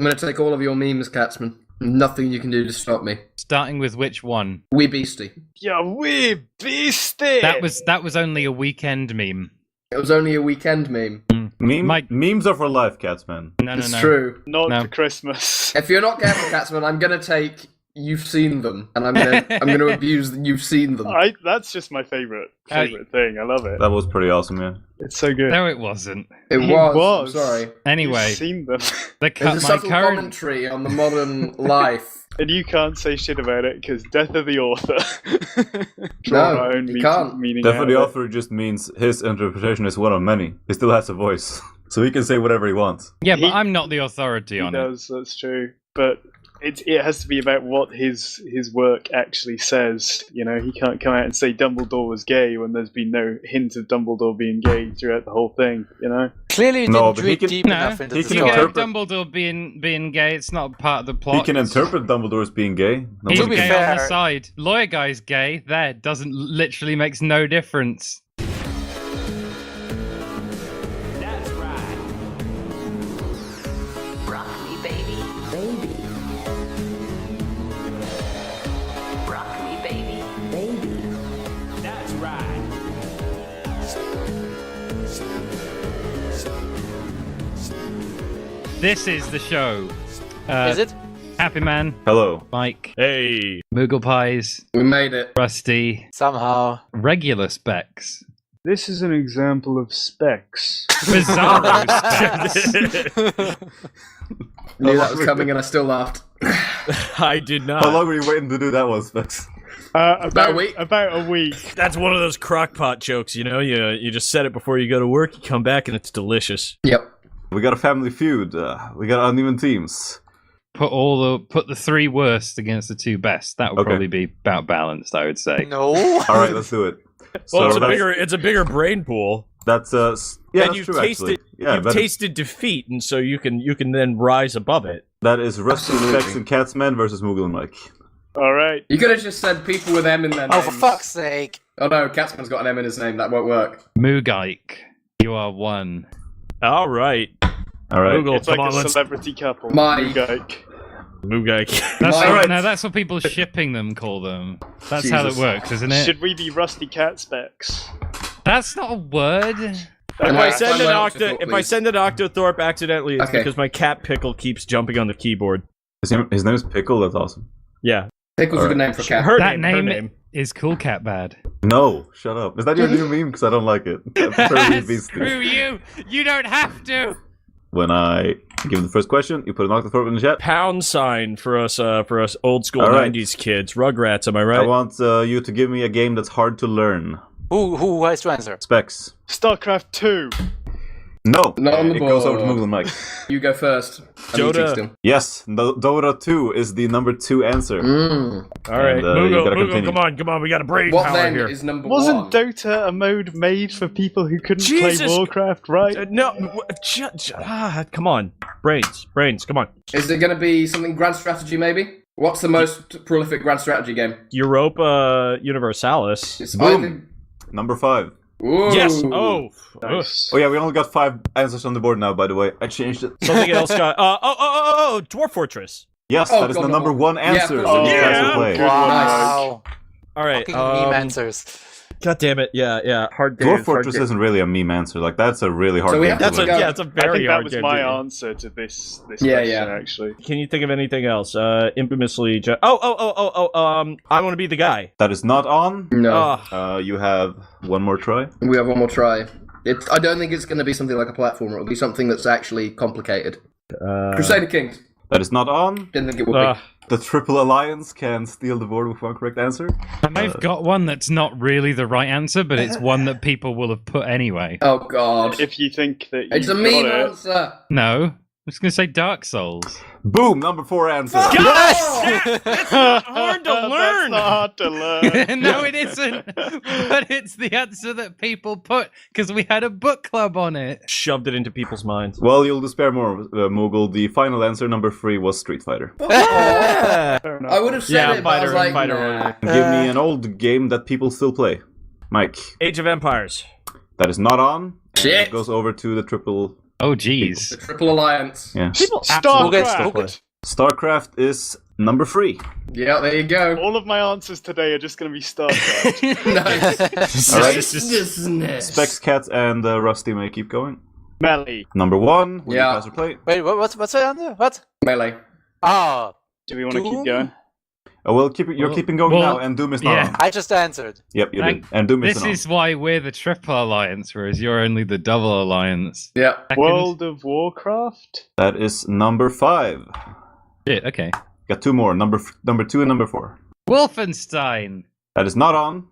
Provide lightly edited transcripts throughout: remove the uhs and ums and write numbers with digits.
I'm going to take all of your memes, Catsman. Nothing you can do to stop me. Starting with which one? Wee Beastie. Yeah, we beastie. That was only a weekend meme. It was only a weekend meme. Memes are for life, Catsman. No. It's true. Not for Christmas. If you're not careful, Catsman, I'm going to take you've seen them, and I'm going to abuse the you've seen them. That's just my favorite thing. I love it. That was pretty awesome, yeah. It's so good. No, it wasn't. It was. I'm sorry. Anyway, You've seen them. It's a subtle commentary on the modern life. And you can't say shit about it because death of the author. No, you can't. Death of the author just means his interpretation is one of many. He still has a voice, so he can say whatever he wants. Yeah, but I'm not the authority on it. He does, that's true. But it has to be about what his work actually says. You know, he can't come out and say Dumbledore was gay when there's been no hint of Dumbledore being gay throughout the whole thing, you know? Clearly you didn't dig deep enough into the story. Dumbledore being gay, it's not part of the plot. He can interpret Dumbledore as being gay. He's gay on the side. Lawyer guy's gay. That literally makes no difference. That's right. Rock me, baby. Rock me, baby. That's right. This is the show. Is it? Happy Man. Hello. Mike. Hey. Moogle Pies. We made it. Rusty. Somehow. Regular Specs. This is an example of specs. Bizarro Specs. Knew that was coming and I still laughed. I did not. How long were you waiting to do that one, Specs? About a week. About a week. That's one of those crockpot jokes, you know? You just set it before you go to work, you come back, and it's delicious. Yep. We got a family feud. We got uneven teams. Put the three worst against the two best. That would probably be about balanced, I would say. No. All right, let's do it. Well, it's a bigger brain pool. That's yeah, and that's you've true, tasted actually. Yeah, you've tasted defeat, and so you can then rise above it. That is Rusty, Specs, and Catsman versus Moogle and Mike. All right. You could have just said people with M in their names. Oh, for fuck's sake. Oh no, Catsman's got an M in his name. That won't work. Moogike, you are one. All right. Moogle, It's like a celebrity couple. Mike. Moogike. That's what people shipping them call them. That's how it works, isn't it? Should we be Rusty Cat Specs? That's not a word. If I send an Octothorpe accidentally, it's because my cat Pickle keeps jumping on the keyboard. His name is Pickle. That's awesome. Yeah. Pickle's a good name for a cat. That name is Cool Cat Bad. No, shut up. Is that your new meme? Because I don't like it. Screw you! You don't have to! When I give the first question, you put an Octothorpe in the chat. # for us old school 90s kids. Rugrats, am I right? I want you to give me a game that's hard to learn. Who has to answer? Specs. StarCraft 2. No. Not on the board. It goes over to Moogle and Mike. You go first. Dota. Yes, Dota 2 is the number 2 answer. All right, Moogle, come on, we got a brain what power then here. is number Wasn't one? Dota a mode made for people who couldn't play Warcraft, right? Come on. Brains, come on. Is it going to be something grand strategy, maybe? What's the most prolific grand strategy game? Europa Universalis. It's Boom. Number 5. Ooh. Yes. Oh. Nice. Oh yeah, we only got 5 answers on the board now. By the way, I changed it. Something else got. Dwarf Fortress. Yes, that is the number 1 answer. Wow. All right. Meme answers. God damn it! Yeah. Hard game. Dwarf Fortress isn't really a meme answer. Like that's a really hard game. It's a very I think that hard was game. my answer to this question, actually. Can you think of anything else? Infamously. I want to be the guy. That is not on. No. You have one more try. We have one more try. I don't think it's going to be something like a platformer. It'll be something that's actually complicated. Crusader Kings. That is not on. Didn't think it would be. The Triple Alliance can steal the board with one correct answer. I've got one that's not really the right answer, but it's one that people will have put anyway. Oh god. If you think that it's a meme answer. No. I'm just going to say Dark Souls. Boom! Number 4 answer. Yes! It's hard to learn! That's not hard to learn. No, it isn't. But it's the answer that people put because we had a book club on it. Shoved it into people's minds. Well, you'll despair more, Moogle. The final answer, number 3, was Street Fighter. I would have said it, but I was like, nah. Give me an old game that people still play. Mike. Age of Empires. That is not on. Shit. It goes over to the Triple Oh, jeez. The Triple Alliance. Yeah. StarCraft. StarCraft is number 3. Yeah, there you go. All of my answers today are just going to be StarCraft. Nice. All right. Specs. Specs, Cat, and Rusty may keep going. Melee. Number 1. Will you Yeah. pass or play? Wait, what's the answer? What? Melee. Ah, Do we want to keep Doom? going? Oh, well, you're keeping going well, now, and Doom is not yeah. on. I just answered. Yep, you did. And Doom is This on. is why we're the Triple Alliance, whereas you're only the Double Alliance. Yeah. Second- World of Warcraft? That is number 5. Shit, okay. Got 2 more. Number 2 and number 4. Wolfenstein. That is not on.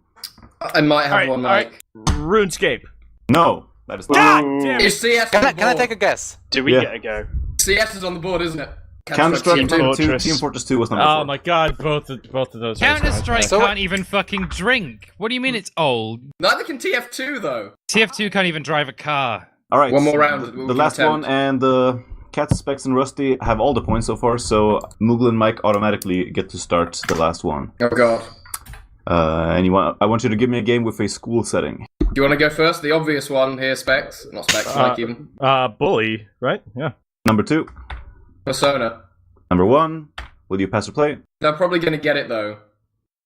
I might have one, Mike. RuneScape. No, that is not. God Ooh. damn it! Is CS Can on I, the can I board? take a guess? Do we Yeah. get a go? CS is on the board, isn't it? Counter-Strike Team 2, Fortress. Team Fortress 2 was number 4. Oh my god, both of those. Counter-Strike So- can't even fucking drink. What do you mean it's old? Neither can TF2 though. TF2 can't even drive a car. All right. One more round. The We'll give last attempt. one, and Cat, Specs, and Rusty have all the points so far, so Moogle and Mike automatically get to start the last one. Oh god. And I want you to give me a game with a school setting. Do you want to go first? The obvious one here, Specs. Not Specs, Mike even. Bully, right? Yeah. Number 2. Persona. Number 1. Will you pass or play? They're probably going to get it though.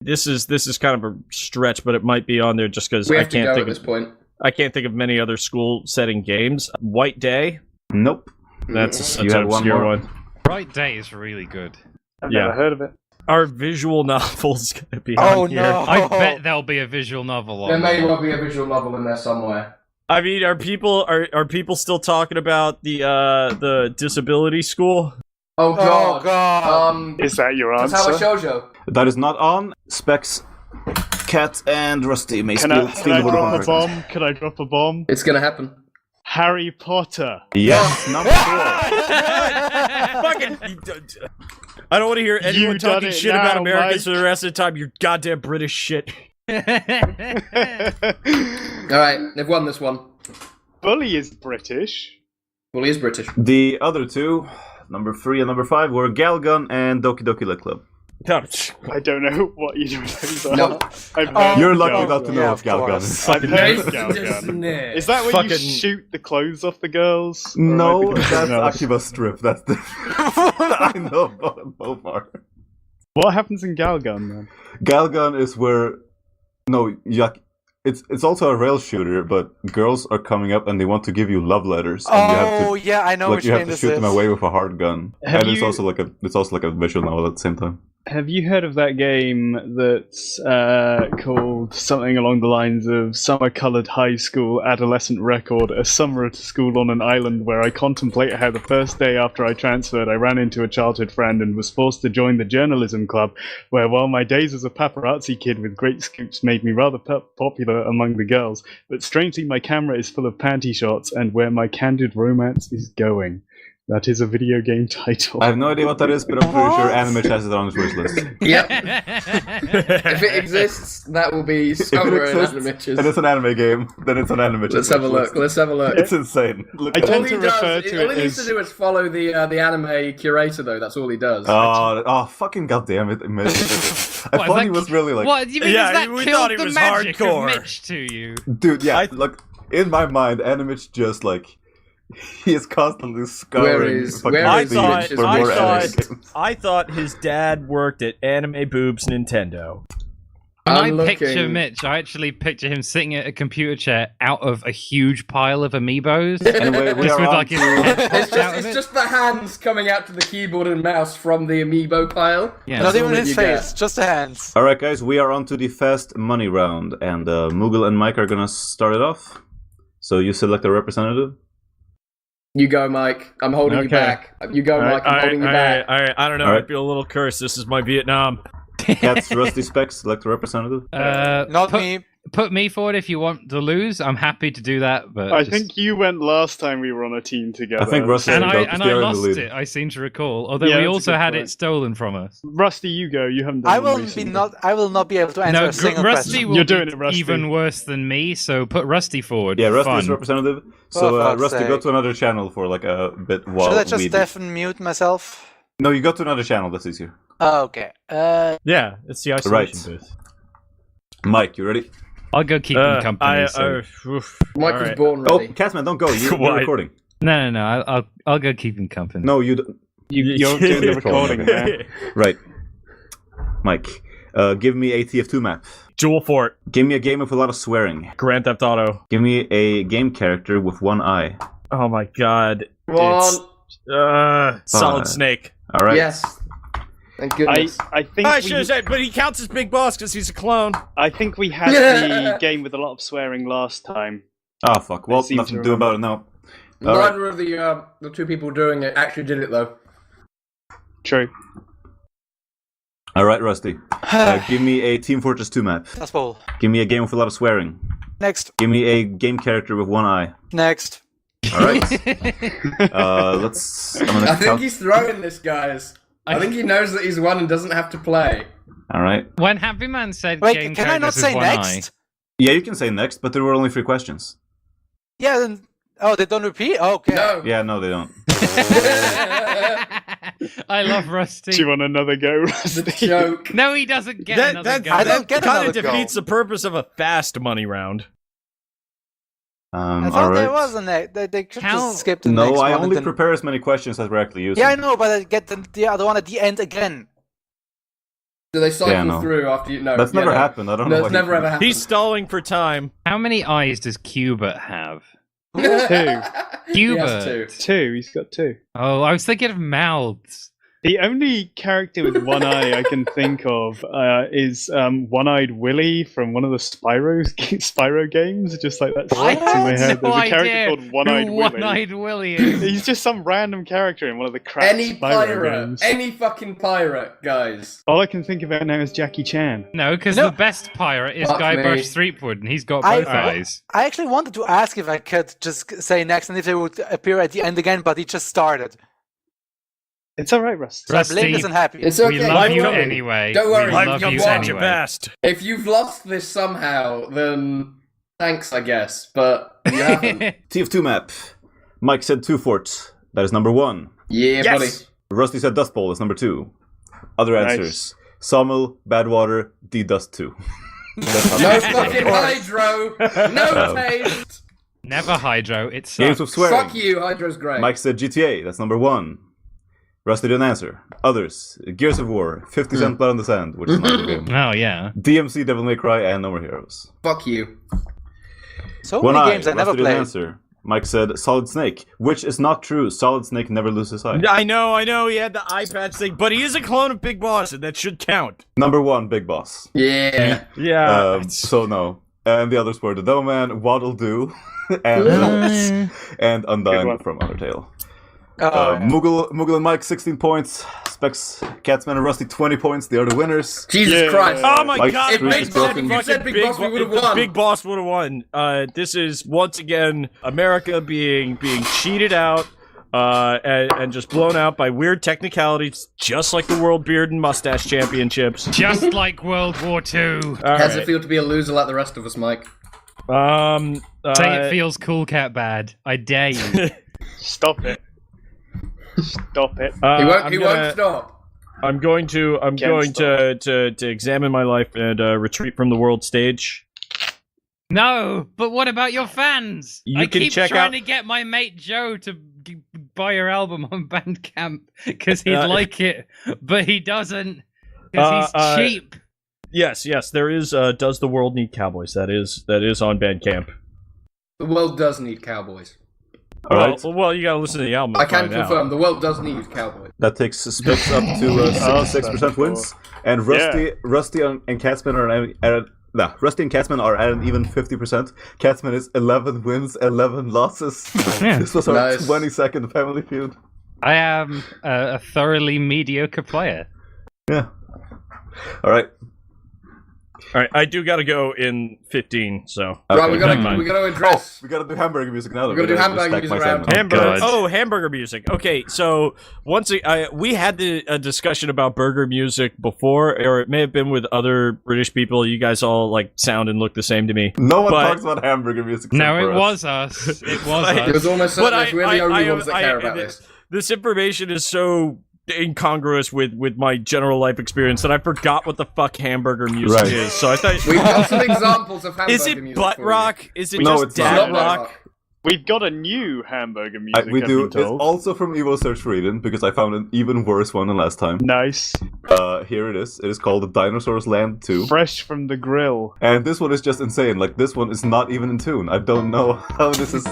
This is kind of a stretch, but it might be on there just because We I have to can't go think at this of point. I can't think of many other school setting games. White Day. Nope. That's You an have one obscure more? one. Bright Day is really good. I've Yeah. never heard of it. Our visual novel's gonna be Oh on here. no! I bet there'll be a visual novel on There may there. well be a visual novel in there somewhere. I mean, are people still talking about the disability school? Oh god. Oh god! Is that your That's how I answer? shoujo. That is not on. Specs, Cat, and Rusty may Can steal I the border drop a contract. bomb? Can I drop a bomb? It's going to happen. Harry Potter. Yes, number 4. Fucking! I don't want to hear anyone You done talking it shit now, about Americans Mike. for the rest of the time. You goddamn British shit. Alright, they've won this one. Bully is British. Well, he is British. The other 2, number 3 and number 5, were Galgun and Doki Doki Lit Club. I don't know what you're doing. No. I've heard You're lucky Galgun. not to know Yeah, of of Galgun. course. I've heard Nice. Galgun. Is that where you Fucking- shoot the clothes off the girls? Or No, am I thinking of that's something else? Akiba Strip. That's the. I know both are. What happens in Galgun then? Galgun is where. No, it's also a rail shooter, but girls are coming up and they want to give you love letters, and you have Oh to yeah, I know like which you have game to this shoot is. them away with a hard gun. Have And it's you- also like a visual novel at the same time. Have you heard of that game that's called something along the lines of Summer Coloured High School Adolescent Record, a summer at school on an island where I contemplate how the first day after I transferred I ran into a childhood friend and was forced to join the journalism club, where while my days as a paparazzi kid with great scoops made me rather popular among the girls, but strangely my camera is full of panty shots and where my candid romance is going. That is a video game title. I have no idea what that is, but I'm pretty sure Animage has it on his wish list. Yep. If it exists, that will be If it somewhere in exists, Animages. and it's an anime game, then it's an Animage. Let's have a look. Let's have a look. It's insane. Look I at tend All it. to he does, refer to all it he needs as- to do is follow the anime curator, though. That's all he does. Fucking goddamn it, Mitch. I What, thought that he was really like, What? You mean Yeah, is that we killed thought he the was magic hardcore. of Mitch to you? dude, yeah, look, in my mind, Animage just like, he is constantly scouring fucking where I is Steam thought, Mitch? for I more anime thought, games. I thought his dad worked at Anime Boobs Nintendo. When I'm I picture looking- Mitch, I actually picture him sitting at a computer chair out of a huge pile of amiibos. Anyway, we Just are with on like his to- head It's popped out just, of it's it. just the hands coming out to the keyboard and mouse from the amiibo pile. Yeah. Not That's even all his you face, get. just the hands. Alright guys, we are on to the fast money round, and Moogle and Mike are gonna start it off. So you select a representative. You go, Mike. I'm holding you Okay. back. You go, Mike. I'm holding you back. I don't know. All right. I feel a little cursed. This is my Vietnam. Cats, Rusty, Specs, select a representative. Not put, me. Put me forward if you want to lose. I'm happy to do that. But I just- think you went last time we were on a team together. I think Rusty and should I go, 'cause and they I are in the lost lead. it. I seem to recall. Although Yeah, we that's a also good had point. it stolen from us. Rusty, you go. You haven't done I them will recently. I will not be able to answer No, a single Rusty question. will You're be doing it, Rusty. even worse than me. So put Rusty forward. Yeah, for Rusty is fun. representative. For So fuck's Rusty, go sake. to another channel for like a bit while Should I just we... deafen mute myself? No, you go to another channel, that's easier. Oh, okay. Yeah, it's the isolation Right. booth. Mike, you ready? I'll go keep them company. I, so. oof, Mike all was right. born Oh, ready. Catsman, don't go, you're Why? recording. No. I'll go keep him company. No, you. Don't. You're doing the recording, man. Right, Mike. Give me a TF2 map. Jewel Fort. Give me a game with a lot of swearing. Grand Theft Auto. Give me a game character with one eye. Oh my god. Come on. Solid Snake. All right. Yes. Thank goodness. I think I should have said, but he counts as Big Boss because he's a clone. I think we had the game with a lot of swearing last time. Oh fuck. Well, seem nothing to to do about it now. All Neither right. of the two people doing it actually did it though. True. All right, Rusty. Give me a Team Fortress 2 map. That's all. Give me a game with a lot of swearing. Next. Give me a game character with one eye. Next. All right. Let's. I'm gonna I think count. he's throwing this, guys. I think he knows that he's won and doesn't have to play. All right. When Happy Man said Wait, game can I not characters say with one next? Yeah, you can say next, but there were only 3 questions. Yeah, then. Oh, they don't repeat? Okay. No. Yeah, no, they don't. I love Rusty. Do you want another go, The Rusty? joke. No, he doesn't get another go. I don't get kind another of go. defeats the purpose of a fast money round. I All thought right. there was a next. They could Count. just skip the next No, one. I and only then... prepare as many questions as we're actually using. Yeah, I know, but I get the other one at the end again. Do they cycle Yeah, no. through after you? No, That's yeah, never no. happened. I don't No, know. it's never ever happened. He's stalling for time. How many eyes does Cubert have? Two. He has Cubert. Two. He's got two. Oh, I was thinking of mouths. The only character with one eye I can think of is One-Eyed Willy from one of the Spyro games. Just like that I sticks in my have head. no There's a character idea called One-Eyed who Willy. One-Eyed Willy is. He's just some random character in one of the crap Any Spyro pirate, games. any fucking pirate, guys. All I can think about now is Jackie Chan. No, because No. the best pirate is Fuck Guybrush me. Threepwood, and he's got I- both eyes. I actually wanted to ask if I could just say next and if they would appear at the end again, but he just started. It's all right, Rusty. So I Rusty, isn't happy. It's okay. we love don't you worry. anyway. Don't worry. We Life love comes you at at your anyway. best. If you've lost this somehow, then thanks, I guess. But you haven't. TF2 map. Mike said 2 forts. That is number 1. Yeah, Yes! buddy. Rusty said Dust Bowl is number 2. Other Nice. answers. Sawmill, Badwater, D-Dust 2. That's how No many- fucking hydro. No taste. Never Hydro, it sucks. Games with swearing. Fuck you. Hydro's great. Mike said GTA. That's number 1. Rusty didn't answer. Others. Gears of War, 50 Cent Blood on the Sand, which is not a game. Oh, yeah. DMC, Devil May Cry, and No More Heroes. Fuck you. So One many eye. games I Rusty never didn't played. answer. Mike said Solid Snake, which is not true. Solid Snake never loses eye. I know. He had the eye patch thing, but he is a clone of Big Boss, and that should count. Number 1, Big Boss. Yeah. Yeah. So no. And the others were The Devil Man, Waddle Doo, and Good Undyne one. from Undertale. Oh, Moogle and Mike 16 points. Specs, Catsman and Rusty 20 points. They are the winners. Jesus Yeah. Christ. Oh my Like, god! if Big Big Boss- you said Big Boss, we would've won. Big Boss would have won. This is once again America being cheated out, and just blown out by weird technicalities, just like the World Beard and Mustache Championships. Just like World War II. All How's it right. feel to be a loser like the rest of us, Mike? Say it feels cool, Cat Bad. I dare you. Stop it. Stop it. He won't stop. I'm going to examine my life and retreat from the world stage. No, but what about your fans? You I can keep check trying out- to get my mate Joe to buy your album on Bandcamp because he'd like it, but he doesn't because he's cheap. Yes, there is. Does the world need cowboys? That is on Bandcamp. The world does need cowboys. Alright. Well, you gotta listen to the album. I to can find out. confirm the world does need cowboys. That takes Specs up to 66% wins. And Rusty and Catsman are Rusty and Catsman are at an even 50%. Catsman is 11 wins, 11 losses. Yeah. This was our Nice. 22nd Family Feud. I am a thoroughly mediocre player. Yeah. Alright. All right, I do gotta go in 15. So Right, we never gotta mind. address. We gotta do hamburger music now. We're gonna do hamburger music round. hamburger. God. Oh, hamburger music. Okay, so we had a discussion about burger music before, or it may have been with other British people. You guys all like sound and look the same to me. No one But- talks about hamburger music. No, except it for us. was us. It was It us. was almost But certain we're the only ones that care about this. this. This information is so incongruous with my general life experience that I forgot what the fuck hamburger music Right. is. So I thought, We've got some examples of hamburger is it music butt for you. rock? Is it No, just it's not. dad It's not butt rock? rock. We've got a new hamburger music. We do. I've been It's told. also from Evo Search Sweden because I found an even worse one than last time. Nice. Here it is. It is called The Dinosaur's Land 2. Fresh from the grill. And this one is just insane. Like, this one is not even in tune. I don't know how this is...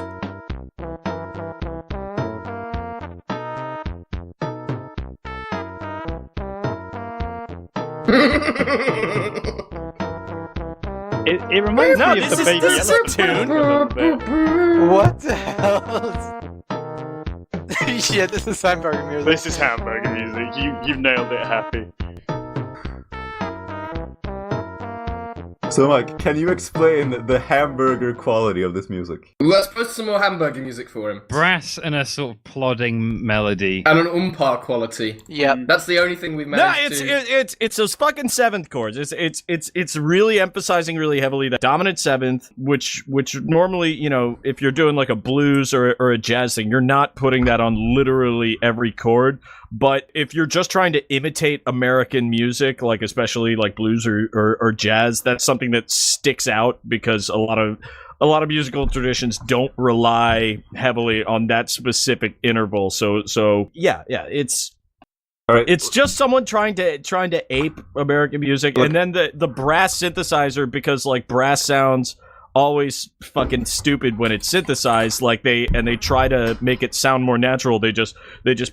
It reminds me of the baby this is elephant a little bit. What the hell? Yeah, this is hamburger music. This is hamburger music. You've nailed it, Happy. So, Mike, can you explain the hamburger quality of this music? Let's put some more hamburger music for him. Brass and a sort of plodding melody. And an umpar quality. Yeah. That's the only thing we've No, managed it's those fucking seventh chords. It's really emphasizing really heavily that dominant seventh, which normally, you know, if you're doing like a blues or a jazz thing, you're not putting that on literally every chord. But if you're just trying to imitate American music, like especially like blues or jazz, that's something that sticks out because a lot of musical traditions don't rely heavily on that specific interval. So yeah, it's All right. it's just someone trying to ape American music, Look. and then the brass synthesizer, because like brass sounds always fucking stupid when it's synthesized, like they try to make it sound more natural. They just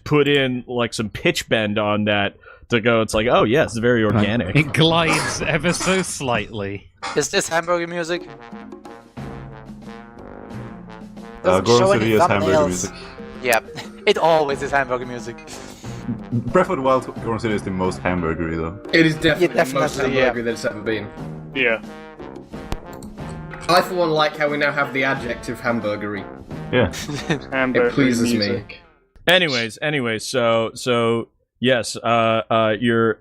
put in like some pitch bend on that to go, it's like, oh yeah, it's very organic. It glides ever so slightly. Is this hamburger music? Goron City is hamburger music. Yeah, it always is hamburger music. Breath of the Wild Goron City is the most hamburgery, though. It is definitely the most definitely, yeah. hamburger that it's ever been. Yeah. I, for one, like how we now have the adjective hamburgery. Yeah. Hamburger It pleases music. Anyways, so yes, your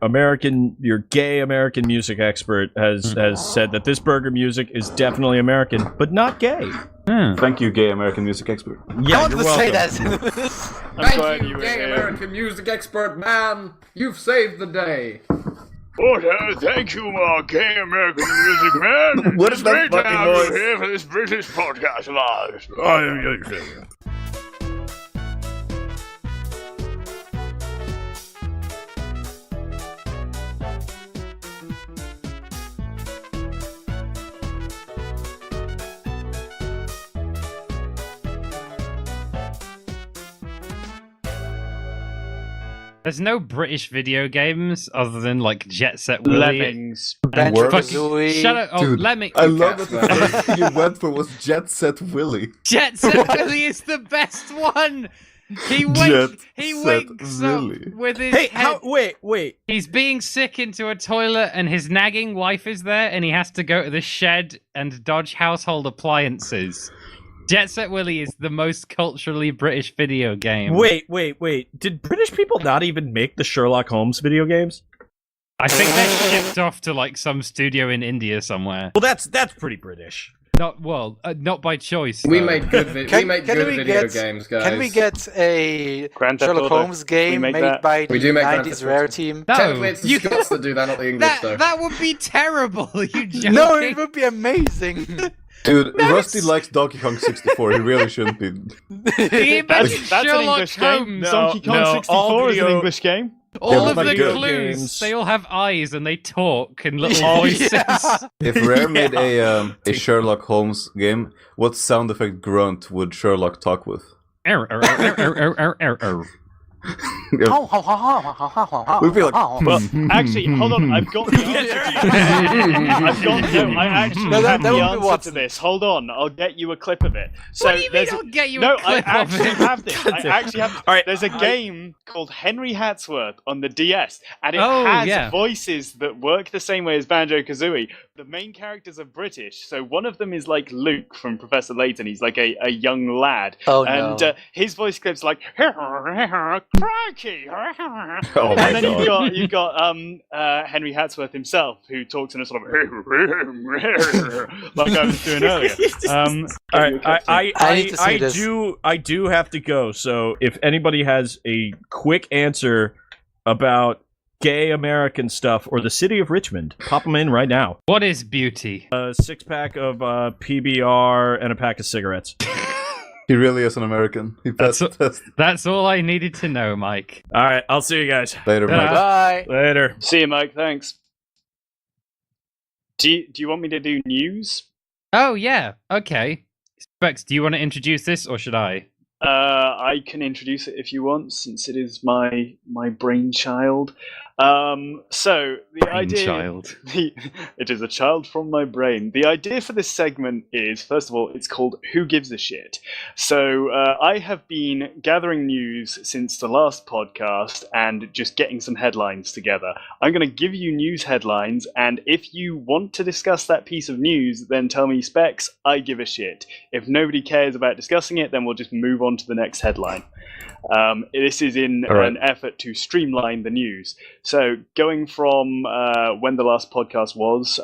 gay American music expert has said that this burger music is definitely American, but not gay. Thank you, gay American music expert. Yeah, I want you're to say welcome. that. I'm glad Thank you you, were gay here. American music expert man! You've saved the day! Oh, thank you, gay American music man. What is that Great to fucking have you noise? here for this British podcast of ours. There's no British video games other than like Jet Set Willy. Lemmings. Banjo Fuck, Kazooie. shut up! Oh, Dude, Lemming. I love that Catsman. the first thing you went for was Jet Set Willy. Jet Set Willy is the best one. He Jet wakes Set up Willy. with his Hey, head. wait. He's being sick into a toilet, and his nagging wife is there, and he has to go to the shed and dodge household appliances. Jet Set Willy is the most culturally British video game. Wait. Did British people not even make the Sherlock Holmes video games? I think they're shipped off to like some studio in India somewhere. Well, that's pretty British. Not by choice. We though. made good, Can video we get- games, guys. Can we get a Grand Theft Sherlock Auto. Holmes game We make made that. by the We do make Grand 90s Theft Rare Auto. team? No, Technically, it's the you- Scots that do that, not the English, though. that would be terrible. You joking? No, it would be amazing. Dude, Rusty likes Donkey Kong 64. He really shouldn't be. Can you imagine That's an Sherlock English game. Holmes? No, Donkey Kong no, 64 all is an video- English game. All Yeah, of but the video clues, games- they all have eyes and they talk in little Yeah. voices. If Rare made a Sherlock Holmes game, what sound effect grunt would Sherlock talk with? We'd be like, Well, actually, hold on. I've got the answer. I actually No, have that the would be answer to Watson. this. Hold on, I'll get you a clip of it. So What do you mean there's a- I'll get you no, a clip I of actually it? have this. I actually have. All right, There's a game called Henry Hatsworth on the DS, and it Oh, has yeah. voices that work the same way as Banjo Kazooie. The main characters are British, so one of them is like Luke from Professor Layton. He's like a young lad, Oh, and no. his voice clips like crikey. oh my And then god. you've got Henry Hatsworth himself, who talks in a sort of like I was doing earlier. All right, I need to see this. I do have to go. So if anybody has a quick answer about gay American stuff or the city of Richmond, pop them in right now. What is beauty? A 6-pack of PBR and a pack of cigarettes. He really is an American. He passed the test. That's all I needed to know, Mike. All right, I'll see you guys Later, Mike. Bye. later. See you, Mike. Thanks. Do you want me to do news? Oh yeah, okay. Specs, do you want to introduce this or should I? I can introduce it if you want, since it is my brainchild. So the idea, Brainchild. it is a child from my brain. The idea for this segment is, first of all, it's called "Who Gives a Shit." So I have been gathering news since the last podcast and just getting some headlines together. I'm going to give you news headlines, and if you want to discuss that piece of news, then tell me, Specs. I give a shit. If nobody cares about discussing it, then we'll just move on to the next headline. This is in an effort to streamline the news. So going from when the last podcast was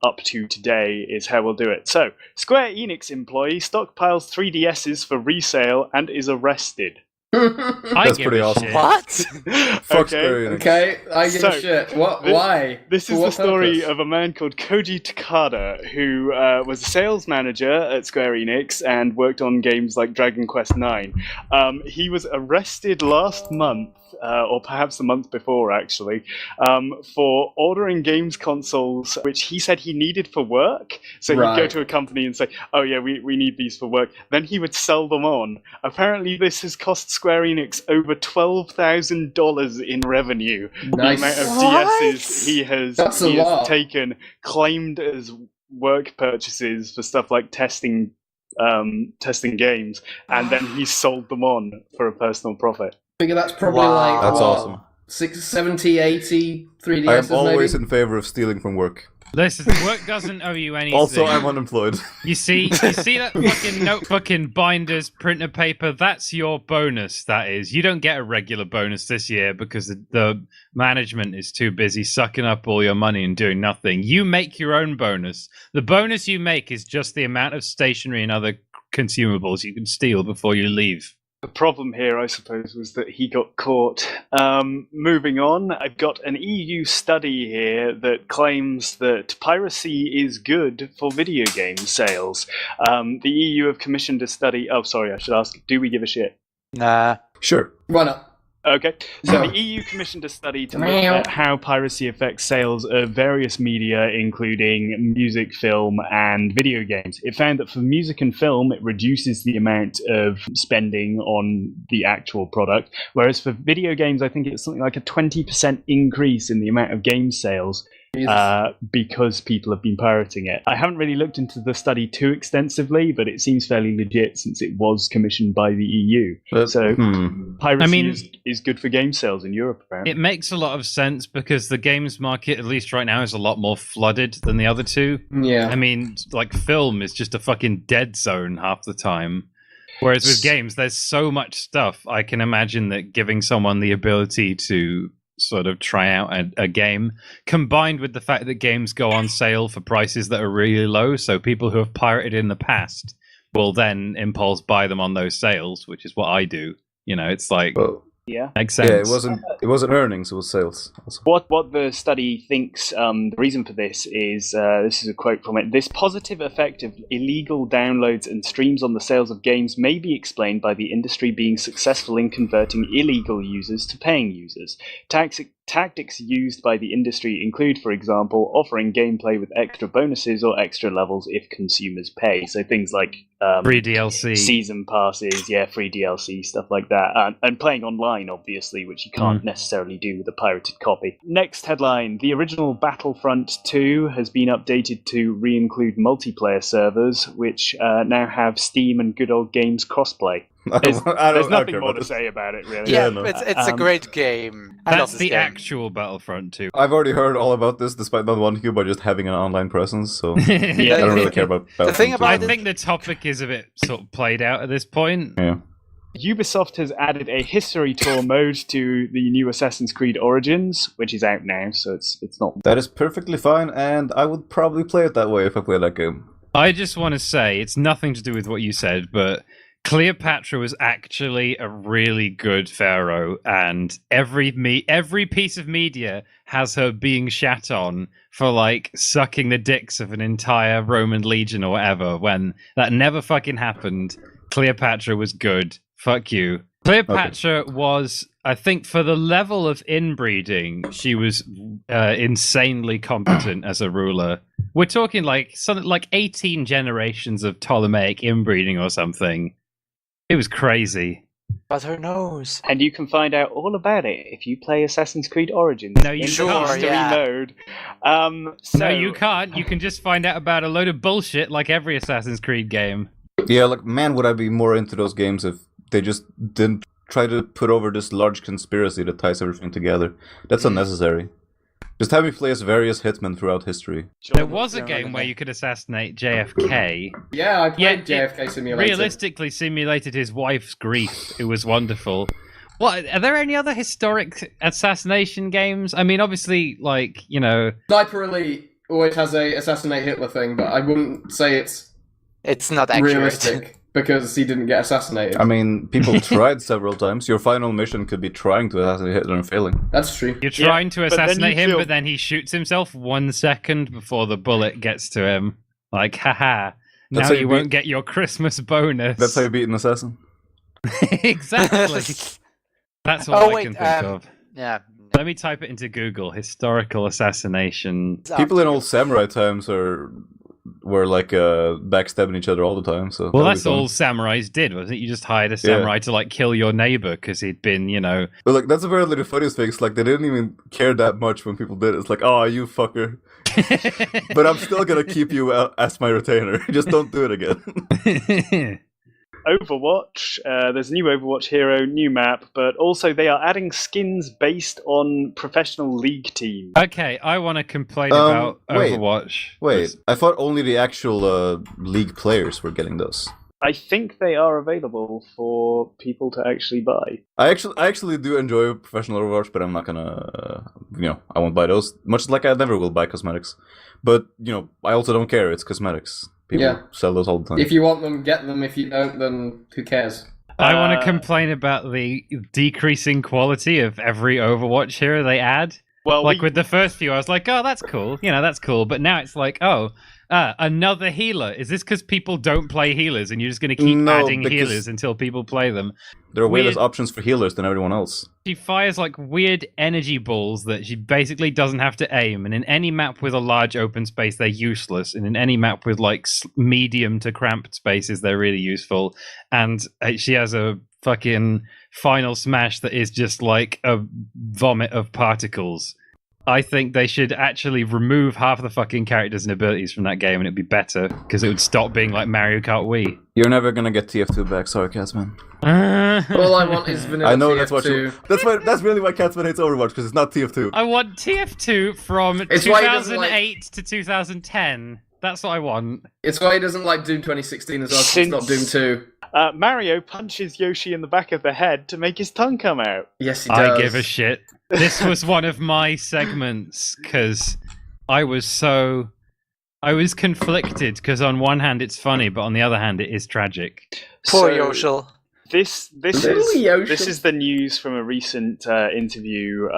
up to today is how we'll do it. So Square Enix employee stockpiles 3DSs for resale and is arrested. That's pretty awesome. What? Fuck Square Enix. Okay, I give a shit. What? Why? This is the story of a man called Koji Takada, who was a sales manager at Square Enix and worked on games like Dragon Quest IX. He was arrested last month, or perhaps the month before, actually, for ordering games consoles which he said he needed for work. So he'd go to a company and say, "Oh yeah, we need these for work." Then he would sell them on. Apparently, this has cost Square Enix over $12,000 in revenue. Nice. The amount of DSs he has taken, claimed as work purchases for stuff like testing games, and then he sold them on for a personal profit. I figure that's probably That's awesome. 70, 80, 3DSs I am always maybe? in favor of stealing from work. Listen, work doesn't owe you anything. Also, I'm unemployed. You see that fucking notebook and binders, printer paper, that's your bonus, that is. You don't get a regular bonus this year because the management is too busy sucking up all your money and doing nothing. You make your own bonus. The bonus you make is just the amount of stationery and other consumables you can steal before you leave. The problem here, I suppose, was that he got caught. Moving on, I've got an EU study here that claims that piracy is good for video game sales. The EU have commissioned a study. Oh, sorry, I should ask, do we give a shit? Nah. Sure. Why not? Okay, so the EU commissioned a study to look at how piracy affects sales of various media, including music, film, and video games. It found that for music and film, it reduces the amount of spending on the actual product, whereas for video games, I think it's something like a 20% increase in the amount of game sales. Because people have been pirating it. I haven't really looked into the study too extensively, but it seems fairly legit since it was commissioned by the EU. Piracy is good for game sales in Europe, apparently. It makes a lot of sense because the games market, at least right now, is a lot more flooded than the other two. Yeah. I mean, like, film is just a fucking dead zone half the time. Whereas with games, there's so much stuff. I can imagine that giving someone the ability to sort of try out a game, combined with the fact that games go on sale for prices that are really low, so people who have pirated in the past will then impulse buy them on those sales, which is what I do. You know, it's like, makes sense. Yeah, it wasn't earnings, it was sales. Also. What the study thinks the reason for this is, this is a quote from it, "This positive effect of illegal downloads and streams on the sales of games may be explained by the industry being successful in converting illegal users to paying users. Tactics used by the industry include, for example, offering gameplay with extra bonuses or extra levels if consumers pay." So things like free DLC, season passes, free DLC, stuff like that, and playing online, obviously, which you can't necessarily do with a pirated copy. Next headline: the original Battlefront 2 has been updated to re-include multiplayer servers, which now have Steam and Good Old Games crossplay. There's nothing more to say about it, really. Yeah, it's a great game. That's the actual Battlefront 2. I've already heard all about this, despite not wanting to, by just having an online presence, so I don't really care about Battlefront. The thing about I think the topic is a bit sort of played out at this point. Yeah. Ubisoft has added a history tour mode to the new Assassin's Creed Origins, which is out now, so it's not... That is perfectly fine, and I would probably play it that way if I played that game. I just want to say, it's nothing to do with what you said, but Cleopatra was actually a really good pharaoh, and every piece of media has her being shat on for, like, sucking the dicks of an entire Roman legion or whatever, when that never fucking happened. Cleopatra was good. Fuck you. Cleopatra was, I think, for the level of inbreeding, she was insanely competent as a ruler. We're talking like something like 18 generations of Ptolemaic inbreeding or something. It was crazy. But her nose. And you can find out all about it if you play Assassin's Creed Origins No, you in can't. history mode. No, you can't. You can just find out about a load of bullshit like every Assassin's Creed game. Yeah, like, man, would I be more into those games if they just didn't try to put over this large conspiracy that ties everything together. That's unnecessary. Just have me play as various hitmen throughout history. There was a game where you could assassinate JFK. Yeah, I played Yeah, JFK Simulator. Realistically simulated his wife's grief. It was wonderful. What, are there any other historic assassination games? I mean, obviously, like, you know... Sniper Elite always has a assassinate Hitler thing, but I wouldn't say it's not accurate. realistic because he didn't get assassinated. I mean, people tried several times. Your final mission could be trying to assassinate Hitler and failing. That's true. You're trying to but then assassinate you him, feel- but then he shoots himself 1 second before the bullet gets to him. Like, haha. That's Now how you you won't get your Christmas bonus. That's how you beat an assassin. Exactly. That's all Oh, I wait, can think of. Yeah. Let me type it into Google. Historical assassination. People in old samurai times were like backstabbing each other all the time. So Well, that'll be that's fun. all samurais did, wasn't it? You just hired a samurai to, like, kill your neighbor because he'd been, you know... But like, that's apparently the funniest thing. It's like they didn't even care that much when people did it. It's like, oh, you fucker. But I'm still gonna keep you as my retainer. Just don't do it again. Overwatch. There's a new Overwatch hero, new map, but also they are adding skins based on professional league teams. Okay, I want to complain about wait. Overwatch. Wait, I thought only the actual league players were getting those. I think they are available for people to actually buy. I actually do enjoy professional Overwatch, but I'm not gonna, I won't buy those. Much like I never will buy cosmetics. But, I also don't care. It's cosmetics. People sell those all the time. If you want them, get them. If you don't, then who cares? I want to complain about the decreasing quality of every Overwatch hero they add. Well, like with the first few, I was like, oh, that's cool. That's cool. But now it's like, oh, another healer. Is this because people don't play healers and you're just going to keep adding healers until people play them? There are way less options for healers than everyone else. She fires like weird energy balls that she basically doesn't have to aim. And in any map with a large open space, they're useless. And in any map with like medium to cramped spaces, they're really useful. And she has a fucking final smash that is just like a vomit of particles. I think they should actually remove half the fucking characters and abilities from that game and it'd be better because it would stop being like Mario Kart Wii. You're never gonna get TF2 back, sorry, Catsman. All I want is vanilla I know TF2. that's what you. That's really why Catsman hates Overwatch because it's not TF2. I want TF2 from It's why he doesn't 2008 to 2010. That's what I want. It's why he doesn't like Doom 2016 as well, 'cause it's not Doom 2. Mario punches Yoshi in the back of the head to make his tongue come out. Yes, he does. I give a shit. This was one of my segments because I was conflicted because on one hand it's funny, but on the other hand it is tragic. Poor So- Yoshel. This Little Yoshi. is the news from a recent interview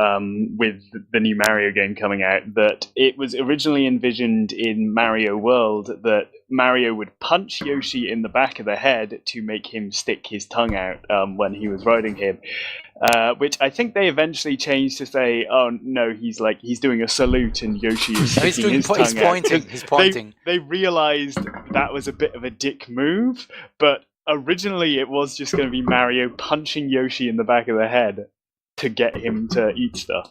with the new Mario game coming out, that it was originally envisioned in Mario World that Mario would punch Yoshi in the back of the head to make him stick his tongue out when he was riding him, which I think they eventually changed to say, oh no, he's doing a salute and Yoshi is sticking his tongue out. He's pointing. They realized that was a bit of a dick move, but originally it was just going to be Mario punching Yoshi in the back of the head to get him to eat stuff.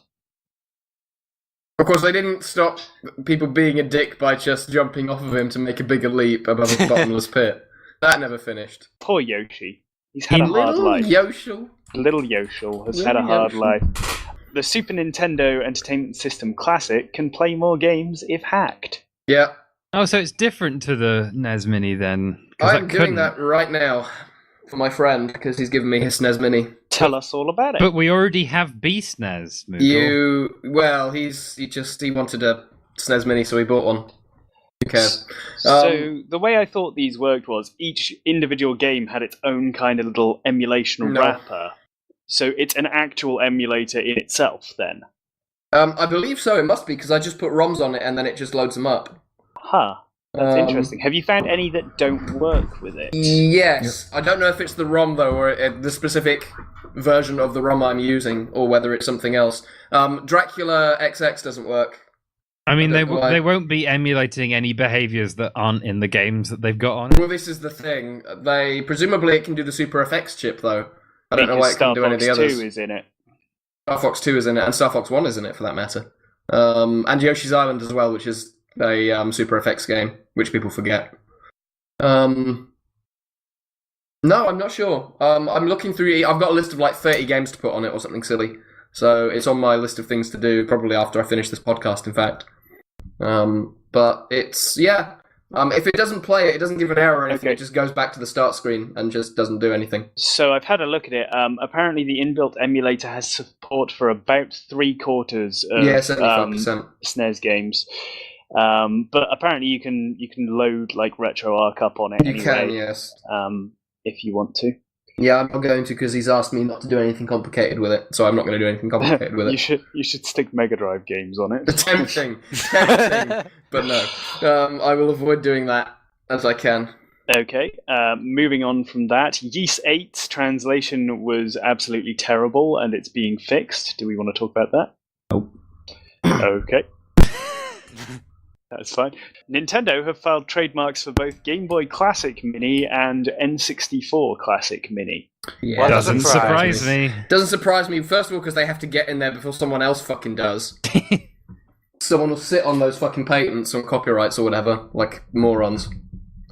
Of course, they didn't stop people being a dick by just jumping off of him to make a bigger leap above a bottomless pit. That never finished. Poor Yoshi. He's had a hard life. Yoshel. Little Yoshel has had a hard life. The Super Nintendo Entertainment System Classic can play more games if hacked. Yeah. Oh, so it's different to the NES Mini then? 'Cause I'm doing couldn't. that right now for my friend because he's given me his SNES Mini. Tell us all about it. But we already have BSNES, Moogle. He wanted a SNES Mini, so he bought one. Who cares? So the way I thought these worked was each individual game had its own kind of little emulation No. wrapper. So it's an actual emulator in itself then. I believe so. It must be because I just put ROMs on it and then it just loads them up. Huh. That's interesting. Have you found any that don't work with it? Yes. I don't know if it's the ROM, though, or the specific version of the ROM I'm using, or whether it's something else. Dracula XX doesn't work. I mean, I don't know why. they won't be emulating any behaviors that aren't in the games that they've got on. Well, this is the thing. Presumably it can do the Super FX chip, though. I don't know why it can do any of the Star Fox others. 2 is in it. Star Fox 2 is in it, and Star Fox 1 is in it, for that matter. And Yoshi's Island as well, which is a Super FX game, which people forget. No, I'm not sure. I'm looking through. I've got a list of like 30 games to put on it or something silly. So it's on my list of things to do, probably after I finish this podcast, in fact. But it's, yeah. If it doesn't play it doesn't give an error or anything. Okay. It just goes back to the start screen and just doesn't do anything. So I've had a look at it. Apparently, the inbuilt emulator has support for about 3/4 of Yeah, 75%. SNES games. But apparently, you can load like RetroArch up on it You anyway. can, yes. If you want to. Yeah, I'm not going to because he's asked me not to do anything complicated with it, so I'm not going to do anything complicated with it. You should stick Mega Drive games on it. Tempting, but no. I will avoid doing that as I can. Okay, moving on from that, Yeast 8's translation was absolutely terrible, and it's being fixed. Do we want to talk about that? Nope. Okay. That's fine. Nintendo have filed trademarks for both Game Boy Classic Mini and N64 Classic Mini. Yeah, Well, Doesn't surprise me. Doesn't surprise me, first of all, because they have to get in there before someone else fucking does. Someone will sit on those fucking patents or copyrights or whatever, like morons.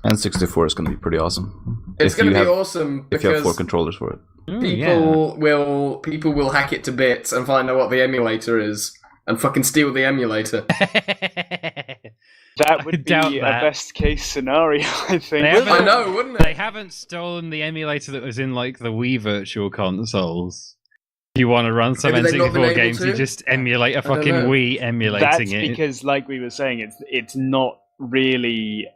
And 64 is going to be pretty awesome. It's If going you to be have- awesome If you have 4 because controllers for it. people will hack it to bits and find out what the emulator is and fucking steal the emulator. That would doubt be that. a best case scenario, I think. They haven't- I know, wouldn't They it? haven't stolen the emulator that was in like the Wii Virtual Consoles. If you want to run some Maybe they've not been N64 able games, you to? just emulate a don't fucking know. Wii emulating That's it. because, like we were saying, it's not really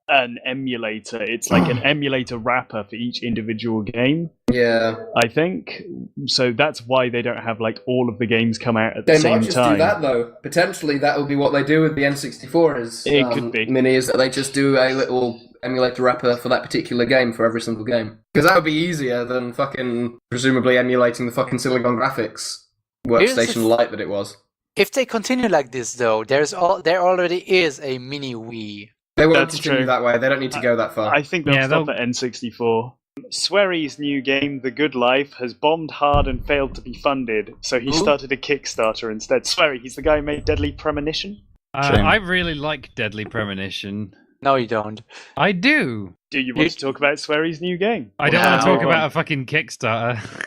an emulator. It's like an emulator wrapper for each individual game, Yeah. I think. So that's why they don't have like all of the games come out at They the same might just time. do that, though. Potentially, that will be what they do with the N64 is, It could be. Mini, is that they just do a little emulator wrapper for that particular game for every single game. Because that would be easier than fucking, presumably, emulating the fucking Silicon Graphics Here's the workstation Lite that it was. If they continue like this, though, there already is a mini Wii. They won't That's continue true. that way. They don't need to go that far. I think they'll Yeah, stop they'll- at N64. Swery's new game, The Good Life, has bombed hard and failed to be funded, so he started a Kickstarter instead. Swery, he's the guy who made Deadly Premonition? Shame. I really like Deadly Premonition. No, you don't. I do. Do you want to talk about Swery's new game? I don't want to Wow. talk about a fucking Kickstarter.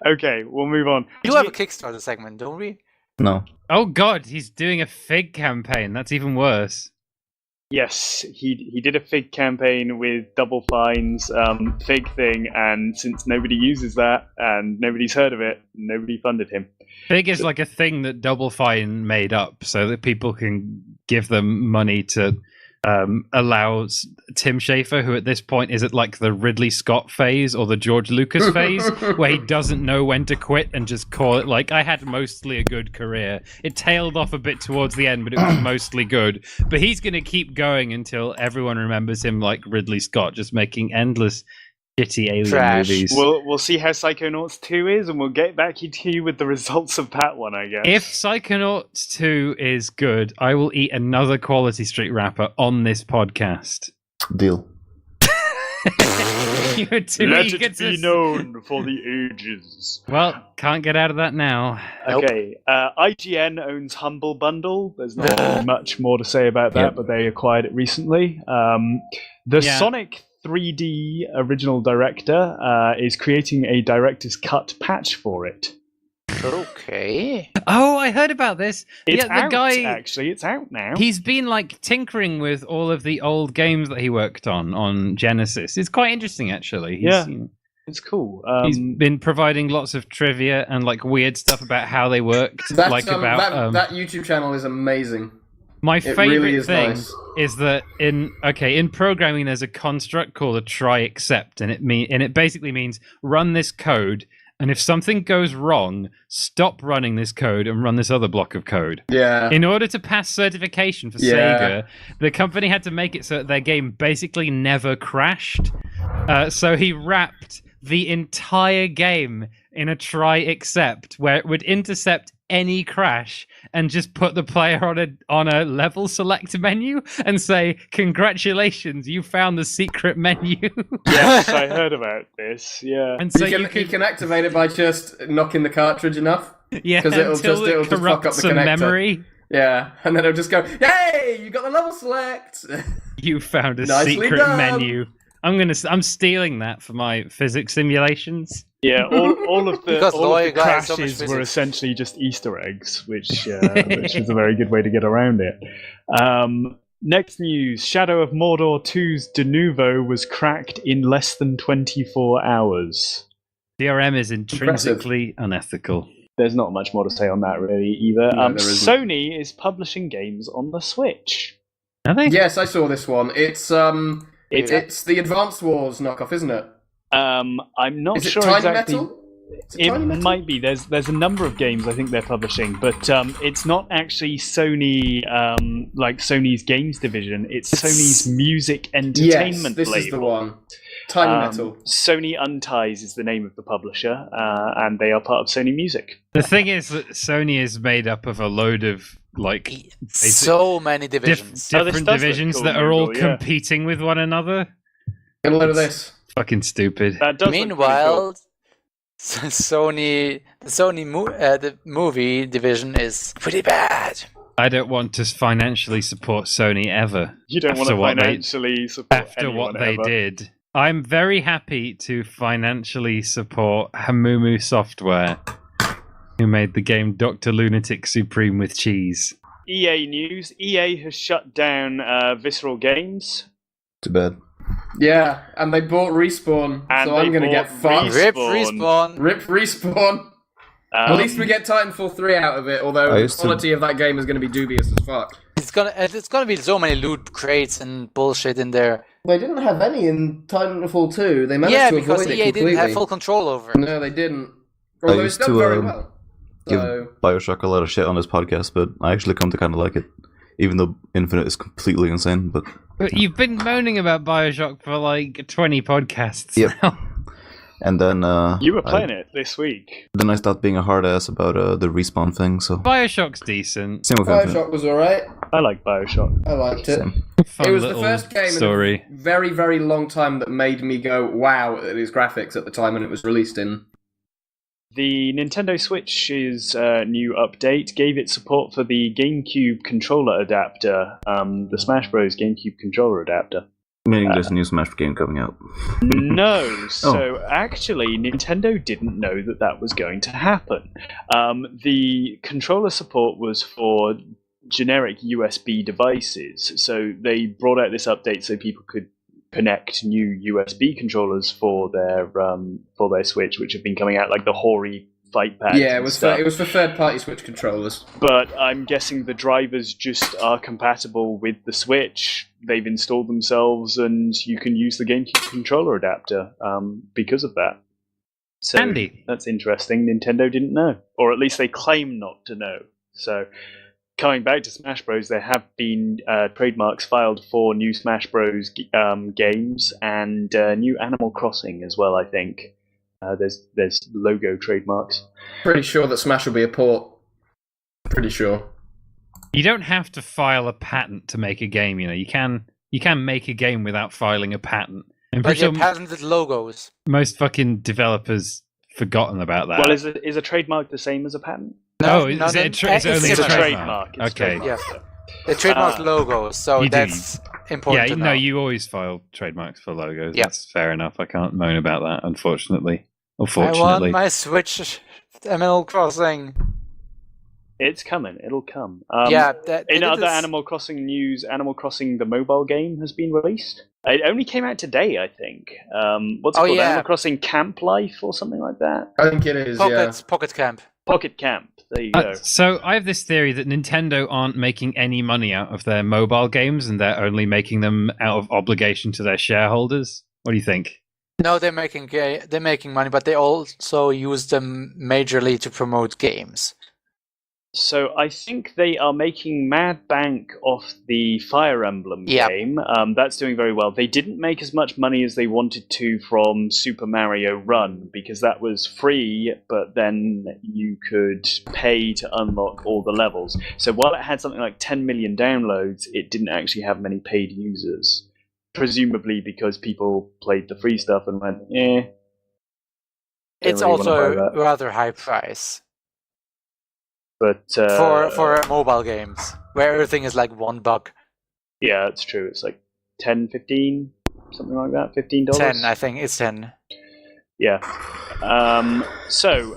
Okay, we'll move on. You have a Kickstarter segment, don't we? No. Oh god, he's doing a Fig campaign. That's even worse. Yes, he did a Fig campaign with Double Fine's Fig thing, and since nobody uses that and nobody's heard of it, nobody funded him. Fig is like a thing that Double Fine made up so that people can give them money to allow Tim Schafer, who at this point is at like the Ridley Scott phase or the George Lucas phase, where he doesn't know when to quit and just call it like, I had mostly a good career. It tailed off a bit towards the end, but it was mostly good. But he's going to keep going until everyone remembers him like Ridley Scott, just making endless shitty alien Trash. movies. We'll see how Psychonauts 2 is, and we'll get back to you with the results of that one, I guess. If Psychonauts 2 is good, I will eat another Quality Street wrapper on this podcast. Deal. You're too Let eager it to be known for the ages. Well, can't get out of that now. Nope. Okay, IGN owns Humble Bundle. There's not really much more to say about that, Yep. but they acquired it recently. The Yeah. Sonic 3D original director is creating a director's cut patch for it. Okay. Oh, I heard about this. It's yeah, the out, guy. actually. It's out now. He's been like tinkering with all of the old games that he worked on Genesis. It's quite interesting, actually. Yeah. It's cool. He's been providing lots of trivia and like weird stuff about how they worked. That's, like about that YouTube channel is amazing. my It favorite really is thing nice. is that in programming there's a construct called a try except, and it basically means run this code And if something goes wrong, stop running this code and run this other block of code. Yeah. In order to pass certification for Sega, the company had to make it so that their game basically never crashed. So he wrapped the entire game in a try except, where it would intercept any crash and just put the player on a level select menu and say, "Congratulations, you found the secret menu." Yes, I heard about this. Yeah. And so you can activate it by just knocking the cartridge enough. yeah, 'Cause it'll until just fuck up corrupts the some connector. memory. Yeah, and then it'll just go, "Hey, you got the level select." You found a Nicely secret done. menu. I'm stealing that for my physics simulations. Yeah, all of the, Because all of lawyer the guy has so much crashes were physics. essentially just Easter eggs, which is a very good way to get around it. Next news, Shadow of Mordor 2's de novo was cracked in less than 24 hours. DRM is intrinsically unethical. There's not much more to say on that, really, either. No, there isn't. Sony is publishing games on the Switch. Are they? Yes, I saw this one. It's It's the Advanced Wars knockoff, isn't it? I'm not Is it sure Tiny exactly. Metal? Is It Tiny Metal? might be. There's a number of games I think they're publishing, but it's not actually Sony, like Sony's games division. It's Sony's music Yes, entertainment this label. is the one. Tiny Metal. Sony Unties is the name of the publisher, and they are part of Sony Music. The thing is that Sony is made up of a load of So many divisions. Oh, this different does look divisions cool, that are all Moogle, yeah. competing with one another. Get a load of this. Fucking stupid. That does look pretty Meanwhile, the movie division is pretty bad. I don't want to financially support Sony ever. cool. You don't want after to what they- financially support After what anyone they ever. did. I'm very happy to financially support Hamumu Software, who made the game Dr. Lunatic Supreme with cheese. EA news: EA has shut down Visceral Games. Too bad. Yeah, and they bought Respawn, And so I'm they going to get bought fucked. Rip Respawn. Respawn. Rip Respawn. At least we get Titanfall 3 out of it, although I the used to- quality of that game is going to be dubious as fuck. It's gonna be so many loot crates and bullshit in there. They didn't have any in Titanfall 2. They managed Yeah, to because avoid it EA completely. didn't have full control over it. No, they didn't. Although it's used done to, very well. Give So, Bioshock a lot of shit on this podcast, but I actually come to kind of like it, even though Infinite is completely insane. But But you've been moaning about Bioshock for like 20 podcasts Yep. now. and then You were playing it this week. Then I stopped being a hard ass about the respawn thing. So Bioshock's decent. same with Infinite. Bioshock was alright. I like Bioshock. I liked it. Same. Fun It was the little first game story. in a very, very long time that made me go, wow, at its graphics at the time when it was released in. The Nintendo Switch's new update gave it support for the GameCube controller adapter, the Smash Bros. GameCube controller adapter. Meaning there's a new Smash game coming out. No, so actually, Nintendo didn't know that that was going to happen. The controller support was for generic USB devices, so they brought out this update so people could connect new USB controllers for their Switch, which have been coming out like the Hori fight pads. Yeah, it and was stuff. for third-party Switch controllers. But I'm guessing the drivers just are compatible with the Switch. They've installed themselves, and you can use the GameCube controller adapter because of that. So Handy. that's interesting. Nintendo didn't know, or at least they claim not to know. So coming back to Smash Bros, there have been trademarks filed for new Smash Bros games and new Animal Crossing as well. I think there's logo trademarks. Pretty sure that Smash will be a port. Pretty sure. You don't have to file a patent to make a game, you know. You can make a game without filing a patent. I'm But pretty they're sure patented logos. most fucking developers forgotten about that. Well, is a trademark the same as a patent? Oh, is it a it's only It's a a trademark? trademark. It's a Okay. trademark. Yeah. They trademark logos, so You do. that's important Yeah, to no, know. you always file trademarks for logos. Yeah. That's fair enough. I can't moan about that, unfortunately. Or I fortunately. want my Switch Animal Crossing. It's coming. It'll come. Yeah, they In did other this- Animal Crossing news, Animal Crossing the mobile game has been released. It only came out today, I think. What's it Oh, called? yeah. Animal Crossing Camp Life or something like that? I think it is, yeah. Pocket Camp. Pocket Camp. There you go. So I have this theory that Nintendo aren't making any money out of their mobile games and they're only making them out of obligation to their shareholders. What do you think? No, they're making money, but they also use them majorly to promote games. So I think they are making mad bank off the Fire Emblem Yep. game. That's doing very well. They didn't make as much money as they wanted to from Super Mario Run because that was free, but then you could pay to unlock all the levels. So while it had something like 10 million downloads, it didn't actually have many paid users. Presumably because people played the free stuff and went, eh. It's really wanna also buy a rather high price But for mobile games, where everything is like $1. yeah, it's true. It's like 10, 15, something like that. $15. 10, I think it's 10. Yeah. So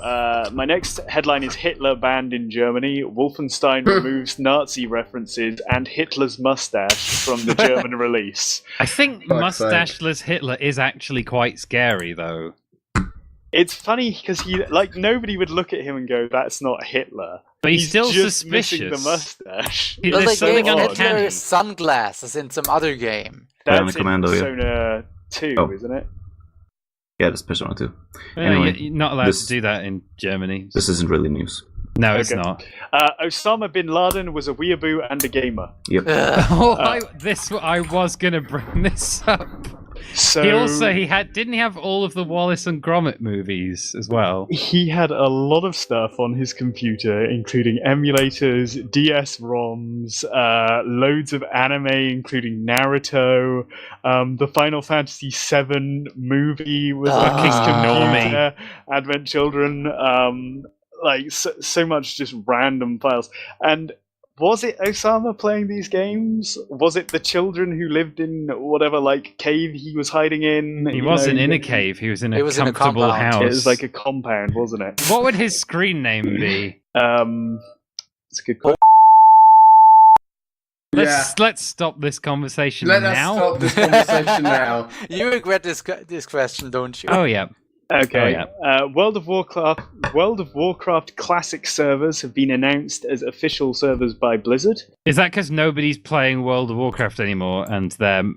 my next headline is Hitler banned in Germany. Wolfenstein removes Nazi references and Hitler's mustache from the German release. I think Fuck's sake. mustacheless Hitler is actually quite scary, though. It's funny because nobody would look at him and go, "That's not Hitler." But he's still just suspicious. missing the mustache. He- Well, There's they gave something odd. Hitler uncanny. sunglasses in some other game. That's Bionic in Commando, yeah. Persona 2, Oh. isn't it? Yeah, that's Persona 2. Yeah, Anyway, you're not allowed this- to do that in Germany. This isn't really news. No, it's Okay. not. Osama bin Laden was a weeaboo and a gamer. Yep. Oh, I was gonna bring this up. So He didn't he have all of the Wallace and Gromit movies as well? he had a lot of stuff on his computer, including emulators, DS ROMs, loads of anime, including Naruto. The Final Fantasy VII movie was on his computer. Advent Children. So much just random files. And was it Osama playing these games? Was it the children who lived in whatever cave he was hiding in? He wasn't in a cave. He was in a He was in a comfortable compound. house. It was like a compound, wasn't it? What would his screen name be? It's a good question. Let's stop this conversation Let us now. stop this conversation now. You regret this question, don't you? Oh yeah. Okay. Oh, World of Warcraft Classic servers have been announced as official servers by Blizzard. Is that because nobody's playing World of Warcraft anymore and they're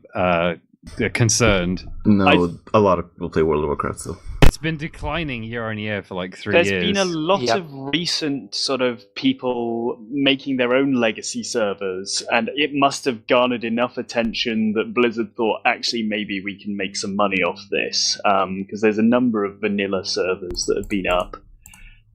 concerned? No, a lot of people play World of Warcraft still. It's been declining year on year for like 3 years. There's been a lot Yep. of recent sort of people making their own legacy servers, and it must have garnered enough attention that Blizzard thought, actually, maybe we can make some money off this, because there's a number of vanilla servers that have been up.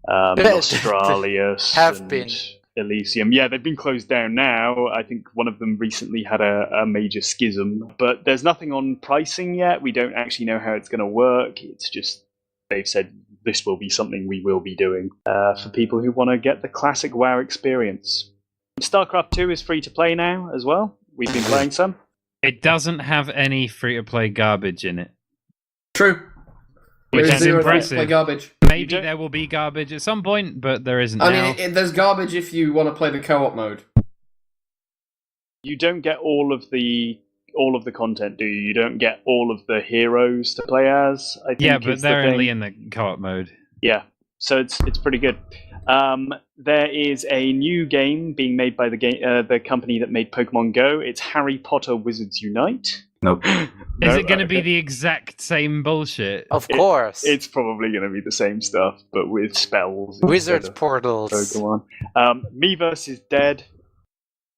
Australis Have and been. Elysium. Yeah, they've been closed down now. I think one of them recently had a major schism, but there's nothing on pricing yet. We don't actually know how it's going to work. It's just they've said this will be something we will be doing for people who want to get the classic WoW experience. StarCraft 2 is free to play now as well. We've been playing some. It doesn't have any free-to-play garbage in it. True. Which There's is zero impressive. free-to-play garbage. Maybe don't- there will be garbage at some point, but there isn't I now. mean, there's garbage if you want to play the co-op mode. You don't get all of the content, do you? You don't get all of the heroes to play as. I think Yeah, but is the they're thing. only in the co-op mode. Yeah, so it's pretty good. There is a new game being made by the company that made Pokemon Go. It's Harry Potter Wizards Unite. Nope. Is No? it going to be Okay. the exact same bullshit? Of course. It's probably going to be the same stuff, but with spells. Wizard instead of portals. Pokemon. Miiverse is dead.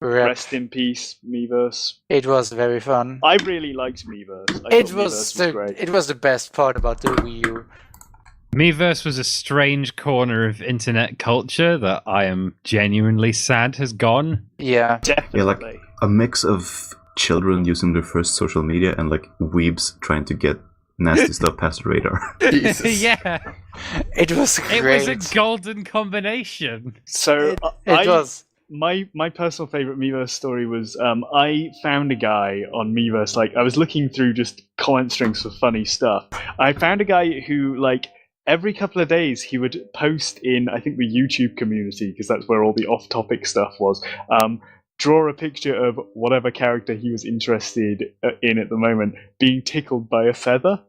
Rep. Rest in peace, Miiverse. It was very fun. I really liked Miiverse. I It thought was Miiverse great. it was the best part about the Wii U. Miiverse was a strange corner of internet culture that I am genuinely sad has gone. Yeah. Definitely. Yeah, like a mix of children using their first social media and like weebs trying to get nasty stuff past the radar. Jesus. Yeah, It was it great. was a golden combination. So It was. my personal favorite Miiverse story was I found a guy on Miiverse. I was looking through just comment strings for funny stuff. I found a guy who every couple of days he would post in, I think, the YouTube community, because that's where all the off-topic stuff was. Draw a picture of whatever character he was interested in at the moment being tickled by a feather.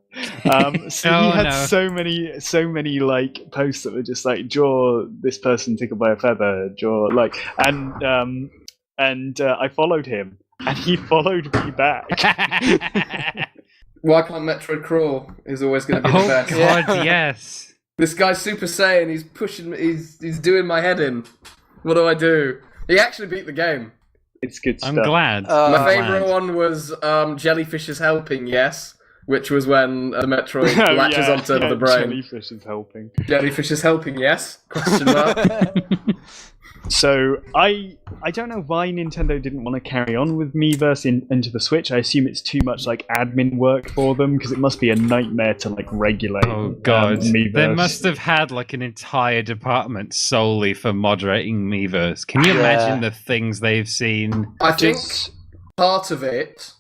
So Oh, he had no. so many posts that were just draw this person tickled by a feather, draw and I followed him and he followed me back. Why can't Metroid crawl? Is always going to be the Oh best. God, yes. This guy's Super Saiyan. He's pushing. He's doing my head in. What do I do? He actually beat the game. It's good stuff. I'm glad. My I'm favourite glad. one was Jellyfish is helping. Yes, which was when the Metroid latches onto the brain. Jellyfish is helping. Jellyfish is helping. Yes? Question mark. So I don't know why Nintendo didn't want to carry on with Miiverse into the Switch. I assume it's too much like admin work for them because it must be a nightmare to like regulate. Oh God, Miiverse. they must have had like an entire department solely for moderating Miiverse. Can you imagine the things they've seen? I think part of it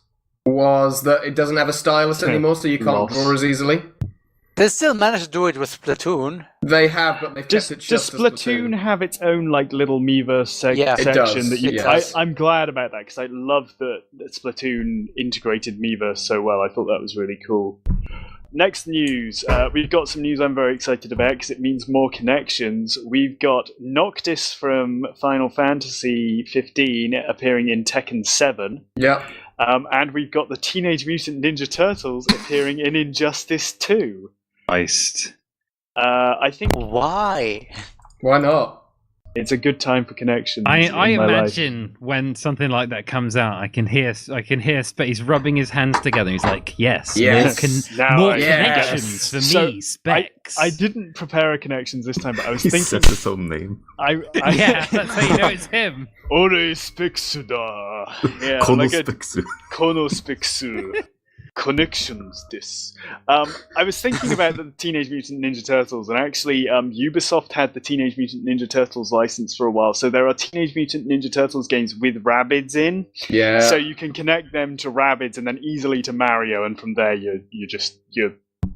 was that it doesn't have a stylus anymore, so you can't draw as easily. They still managed to do it with Splatoon. They have, but they've kept it just Does Splatoon have its own like little Miiverse Yeah. It section does, that you? it does. I'm glad about that because I love that Splatoon integrated Miiverse so well. I thought that was really cool. Next news, we've got some news I'm very excited about because it means more connections. We've got Noctis from Final Fantasy 15 appearing in Tekken 7. Yeah. And we've got the Teenage Mutant Ninja Turtles appearing in Injustice 2. Christ. I think Why not? It's a good time for connections. I in my imagine when something like that comes out, I can hear Specs rubbing his hands together. He's like, "Yes, more connections for me, Specs." I didn't prepare a connections this time, but I was He thinking. sets his own name. Yeah, that's how you know it's him. Ore Spexuda. Yeah, Konospexu. Konospexu. Connections this. I was thinking about the Teenage Mutant Ninja Turtles, and actually Ubisoft had the Teenage Mutant Ninja Turtles license for a while, so there are Teenage Mutant Ninja Turtles games with Rabbids in. Yeah. So you can connect them to Rabbids and then easily to Mario, and from there you're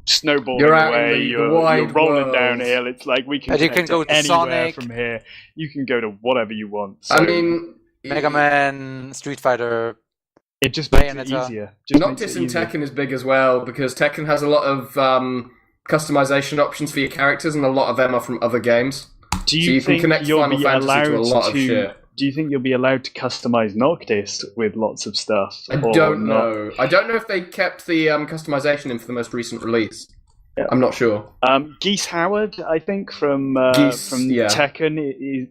snowballing You're out away, in the you're wide rolling world. downhill. It's like we can And you connect can go to to anywhere Sonic. from here. You can go to whatever you want. So I mean, Mega Man, Street Fighter. it just makes it Bayonetta. easier. Just makes Noctis it in easier. Tekken is big as well because Tekken has a lot of customization options for your characters, and a lot of them are from other games. Do So you you can think connect you'll Final be Fantasy allowed to a lot of shit. Do you think you'll be allowed to customize Noctis with lots of stuff? I or don't not? know. I don't know if they kept the customization in for the most recent release. Yeah. I'm not sure. Geese Howard, I think from Geese, yeah. Tekken,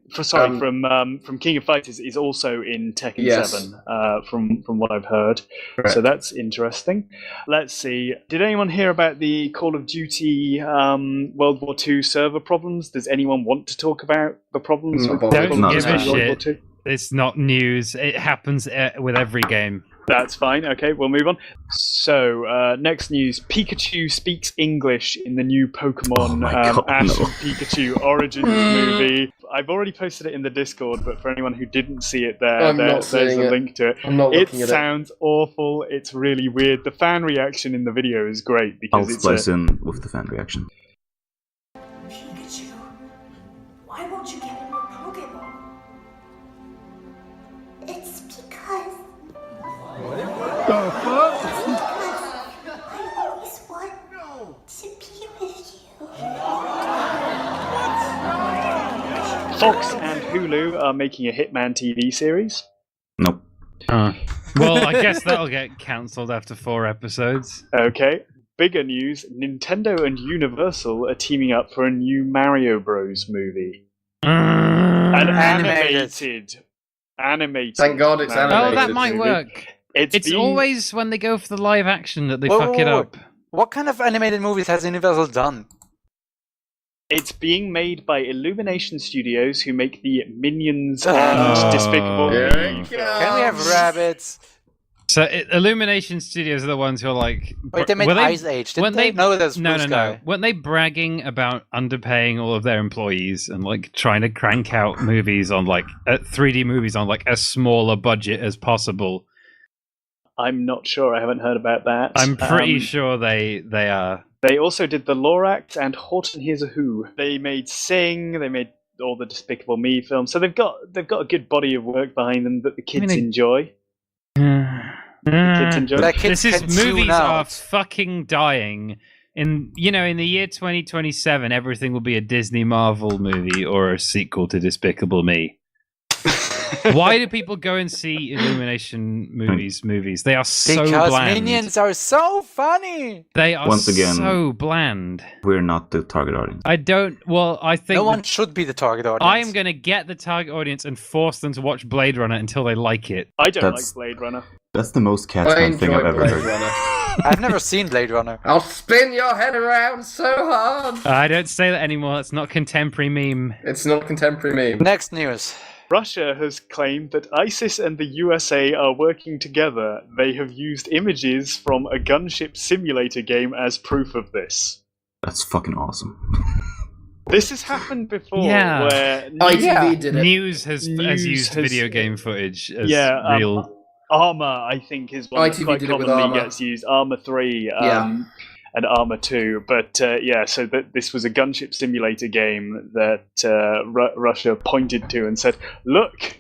from King of Fighters, is also in Tekken Yes. 7. From what I've heard, Correct. so that's interesting. Let's see. Did anyone hear about the Call of Duty World War II server problems? Does anyone want to talk about the problems Not with bothered. Call of Not Duty give a World War shit. II? It's not news. It happens with every game. That's fine. Okay, we'll move on. So, next news. Pikachu speaks English in the new Pokemon Oh my God, Ash no. and Pikachu Origins movie. I've already posted it in the Discord, but for anyone who didn't see it I'm not there's seeing a it. link to it. I'm not It looking at it. sounds awful. It's really weird. The fan reaction in the video is great I'll because it's splice in with the fan reaction. Pikachu, why won't you get in your Pokemon? It's because. I always want to be with you. Fox and Hulu are making a Hitman TV series. Nope. Well, I guess that'll get cancelled after 4 episodes. Okay. Bigger news, Nintendo and Universal are teaming up for a new Mario Bros. Movie. An animated. Thank God it's Mario Oh, animated. that Bros. might movie. work. It's being- always when they go for the live action that they Whoa, fuck whoa, it whoa. up. What kind of animated movies has Universal done? It's being made by Illumination Studios, who make the Minions Oh. and Despicable Me. There you films. go. Can we have rabbits? So Illumination Studios are the ones who are like. Wait, they made were Ice Age, didn't they? No, that's Blue no. Sky. Weren't they bragging about underpaying all of their employees and like trying to crank out movies on like 3D movies on like as small a budget as possible? I'm not sure. I haven't heard about that. I'm pretty sure they are. They also did the Lorax and Horton Hears a Who. They made Sing. They made all the Despicable Me films. So they've got a good body of work behind them that the kids enjoy. Kids enjoy. That kids This is can tune movies are out. fucking dying. In the year 2027, everything will be a Disney Marvel movie or a sequel to Despicable Me. Why do people go and see Illumination movies? They are so Because bland. minions are so funny. They are Once again, so bland. We're not the target audience. I think No one should be the target audience. I am going to get the target audience and force them to watch Blade Runner until they like it. I don't That's- like Blade Runner. That's the most I Catsman thing I've enjoy ever Blade heard. Runner. I've never seen Blade Runner. I'll spin your head around so hard. I don't say that anymore. It's not contemporary meme. It's not a contemporary meme. Next news. Russia has claimed that ISIS and the USA are working together. They have used images from a gunship simulator game as proof of this. That's fucking awesome. This has happened before, Yeah. where ITV did it. News has News used has- video game footage as Yeah, real. Armor, I think, is one that ITV quite did it with commonly Armour. gets used. Armor 3 Yeah. and Armor 2. But so this was a gunship simulator game that Russia pointed to and said, look,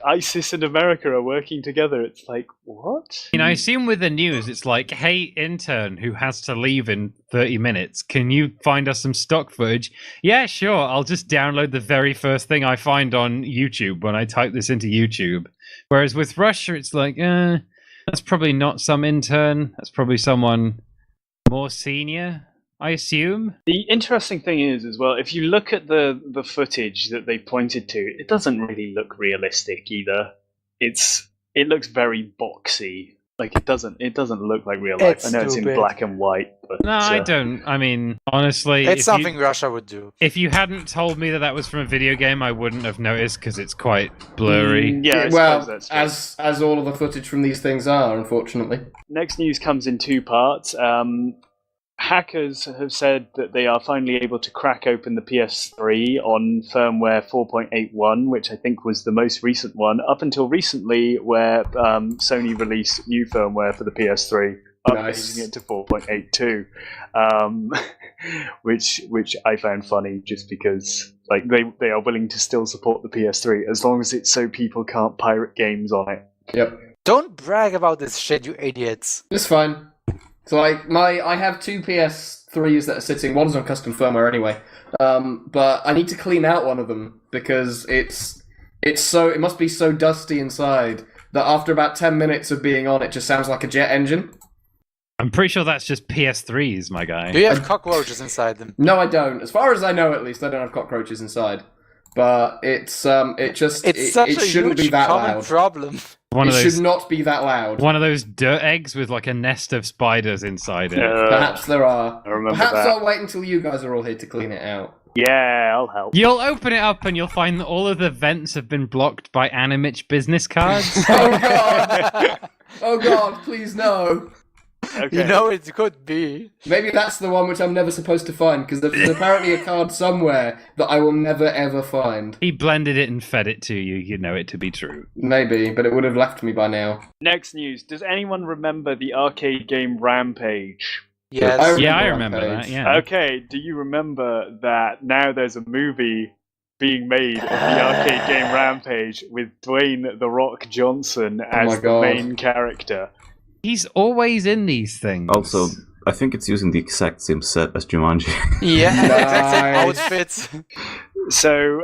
ISIS and America are working together. It's like, what? I assume with the news, it's like, hey, intern who has to leave in 30 minutes, can you find us some stock footage? Yeah, sure. I'll just download the very first thing I find on YouTube when I type this into YouTube. Whereas with Russia, it's like, that's probably not some intern. That's probably someone more senior, I assume. The interesting thing is, as well, if you look at the footage that they pointed to, it doesn't really look realistic either. It looks very boxy. Like it doesn't look like real life. It's I know it's in stupid. black and white, but No, I don't. I mean, honestly, It's something Russia would do. if you hadn't told me that was from a video game, I wouldn't have noticed because it's quite blurry. Yeah, I well, suppose that's true. as all of the footage from these things are, unfortunately. Next news comes in two parts. Hackers have said that they are finally able to crack open the PS3 on firmware 4.81, which I think was the most recent one, up until recently, where Sony released new firmware for the PS3, Nice. updating it to 4.82, which I found funny, just because like they are willing to still support the PS3 as long as it's so people can't pirate games on it. Yep. Don't brag about this shit, you idiots. It's fine. So I have two PS3s that are sitting. One's on custom firmware anyway, but I need to clean out one of them because it must be so dusty inside that after about 10 minutes of being on, it just sounds like a jet engine. I'm pretty sure that's just PS3s, my guy. Do you have cockroaches inside them? No, I don't. As far as I know, at least, I don't have cockroaches inside. But it's such It shouldn't huge be that common loud. problem. One It of those, should not be that loud. one of those dirt eggs with like a nest of spiders inside it. Perhaps there are. I remember Perhaps that. I'll wait until you guys are all here to clean it out. Yeah, I'll help. You'll open it up and you'll find that all of the vents have been blocked by Animich business cards. Oh god! Oh god! Please no. Okay. You know it could be. Maybe that's the one which I'm never supposed to find because there's apparently a card somewhere that I will never ever find. He blended it and fed it to you. You know it to be true. Maybe, but it would have left me by now. Next news. Does anyone remember the arcade game Rampage? Yes. Yeah, I Remember remember Rampage. that. Yeah. Okay, do you remember that now there's a movie being made of the arcade game Rampage with Dwayne "The Rock" Johnson as my the God. main character? He's always in these things. Also, I think it's using the exact same set as Jumanji. Yeah, exact same Nice. outfits. So,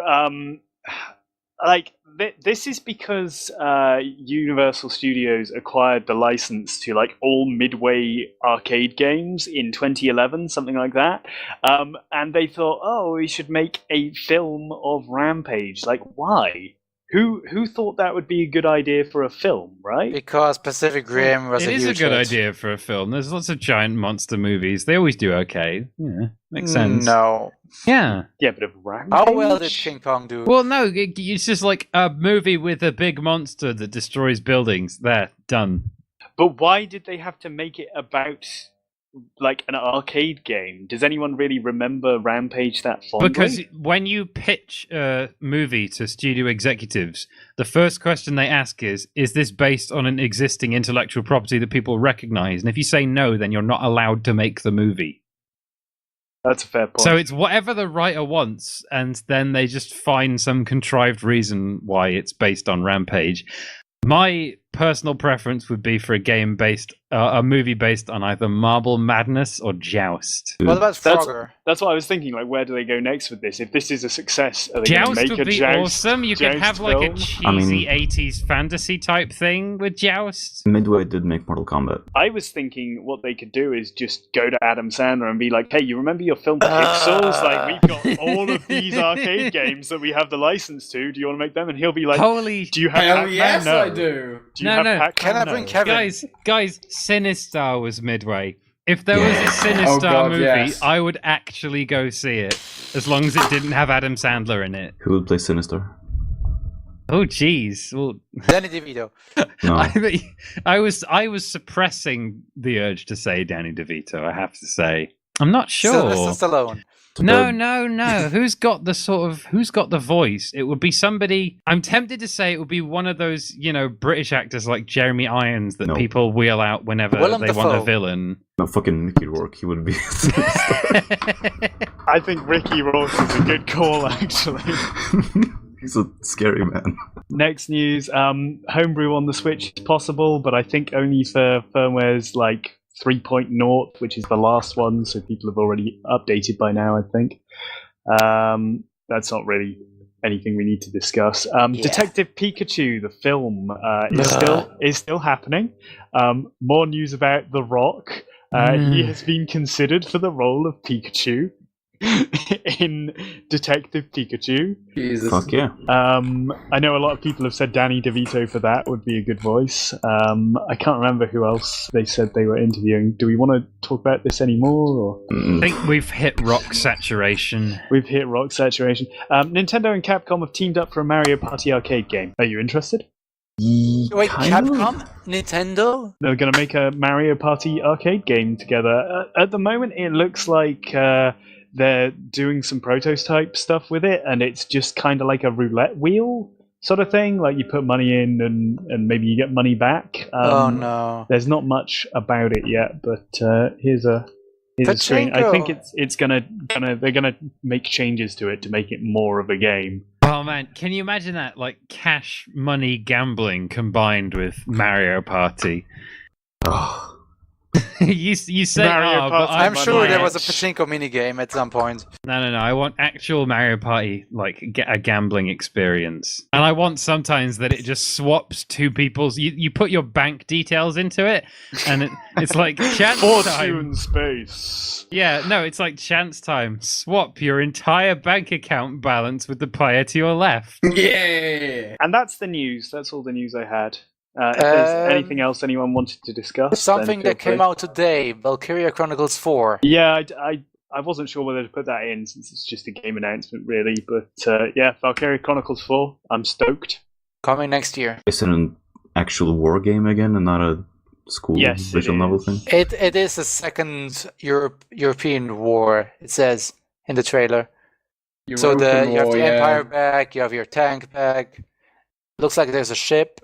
this is because Universal Studios acquired the license to like all Midway arcade games in 2011, something like that. And they thought, oh, we should make a film of Rampage. Like, why? Who thought that would be a good idea for a film, right? Because Pacific Rim was It a is a huge good hit. idea for a film. There's lots of giant monster movies. They always do okay. Yeah, makes sense. No. Yeah. Yeah, but of Rampage. How well did King Kong do? Well, no, it's just like a movie with a big monster that destroys buildings. There, done. But why did they have to make it about like an arcade game? Does anyone really remember Rampage that fondly? Because when you pitch a movie to studio executives, the first question they ask is this based on an existing intellectual property that people recognize? And if you say no, then you're not allowed to make the movie. That's a fair point. So it's whatever the writer wants, and then they just find some contrived reason why it's based on Rampage. My personal preference would be for a movie based on either Marble Madness or Joust. What about Frogger? That's what I was thinking. Like, where do they go next with this? If this is a success, are they going to Joust make would a be Joust? awesome. You could Joust have like a film? cheesy 80s fantasy type thing with Joust. Midway did make Mortal Kombat. I was thinking what they could do is just go to Adam Sandler and be like, "Hey, you remember your film Pixels? Like, we've got all of these arcade games that we have the license to. Do you want to make them?" And he'll be like, Holy "Do you have Hell Pac-Man? yes, No. I do. Do you No, have no. Pac-Man? Can I bring No." Kevin? guys, Sinistar was Midway. If there was a Sinistar Oh, God, movie, yes. I would actually go see it, as long as it didn't have Adam Sandler in it. Who would play Sinistar? Oh, jeez. Well, Danny DeVito. No. I was suppressing the urge to say Danny DeVito. I have to say, I'm not sure. Sylvester Stallone. No. Who's got the voice? It would be somebody. I'm tempted to say it would be one of those, British actors like Jeremy Irons that No. people wheel out whenever Willem they want a Dafoe. villain. No, fucking Mickey Rourke. He would be. I think Ricky Rourke is a good call, actually. He's a scary man. Next news: homebrew on the Switch is possible, but I think only for firmwares like 3.0, which is the last one, so people have already updated by now, I think. That's not really anything we need to discuss. Detective Pikachu, the film, is still happening. More news about The Rock. He has been considered for the role of Pikachu in Detective Pikachu. Jesus. Fuck yeah. I know a lot of people have said Danny DeVito for that would be a good voice. I can't remember who else they said they were interviewing. Do we want to talk about this anymore? Or? I think we've hit rock saturation. We've hit rock saturation. Nintendo and Capcom have teamed up for a Mario Party arcade game. Are you interested? Wait, Kind of. Capcom? Nintendo? They're going to make a Mario Party arcade game together. At the moment, it looks like they're doing some prototype stuff with it, and it's just kind of like a roulette wheel sort of thing. Like you put money in, and maybe you get money back. Oh no! There's not much about it yet, but here's a screen. I think they're gonna make changes to it to make it more of a game. Oh man, can you imagine that? Like cash money gambling combined with Mario Party. Oh, you say, Mario but Party. I'm Money sure there was a match. pachinko minigame at some point. No. I want actual Mario Party, like a gambling experience. And I want sometimes that it just swaps two people's. You put your bank details into it, and it's like chance time. Fortune space. Yeah, no, it's like chance time. Swap your entire bank account balance with the player to your left. Yeah. And that's the news. That's all the news I had. If there's anything else anyone wanted to discuss, Something then feel that came free. out today, Valkyria Chronicles 4. Yeah, I wasn't sure whether to put that in since it's just a game announcement, really. But yeah, Valkyria Chronicles 4. I'm stoked. Coming next year. is it an actual war game again and not a school Yes, it visual novel is. thing? It is a second European war, it says in the trailer. So you have the Empire back, you have your tank back. Looks like there's a ship.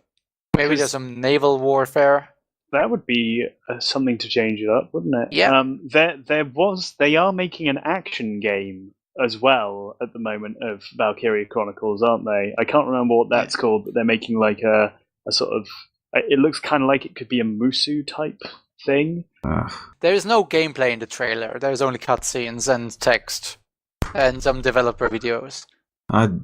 Maybe there's some naval warfare. That would be something to change it up, wouldn't it? Yeah. They are making an action game as well at the moment of Valkyria Chronicles, aren't they? I can't remember what that's called, but they're making like a sort of. It looks kind of like it could be a Musu type thing. There is no gameplay in the trailer. There's only cutscenes and text and some developer videos. I'd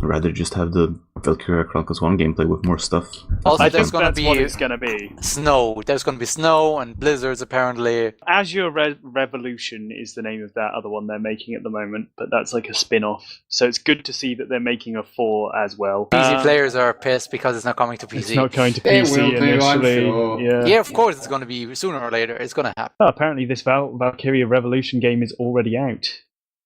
rather just have the Valkyria Chronicles 1 gameplay with more stuff. Also, I there's think going to that's what be it's going to be. snow. There's going to be snow and blizzards, apparently. Azure Revolution is the name of that other one they're making at the moment, but that's like a spin-off. So it's good to see that they're making a 4 as well. PC players are pissed because it's not coming to PC. It's not going to It PC will do, I'm initially. sure. Yeah. Yeah, of course it's going to be sooner or later. It's going to happen. Oh, apparently this Valkyria Revolution game is already out.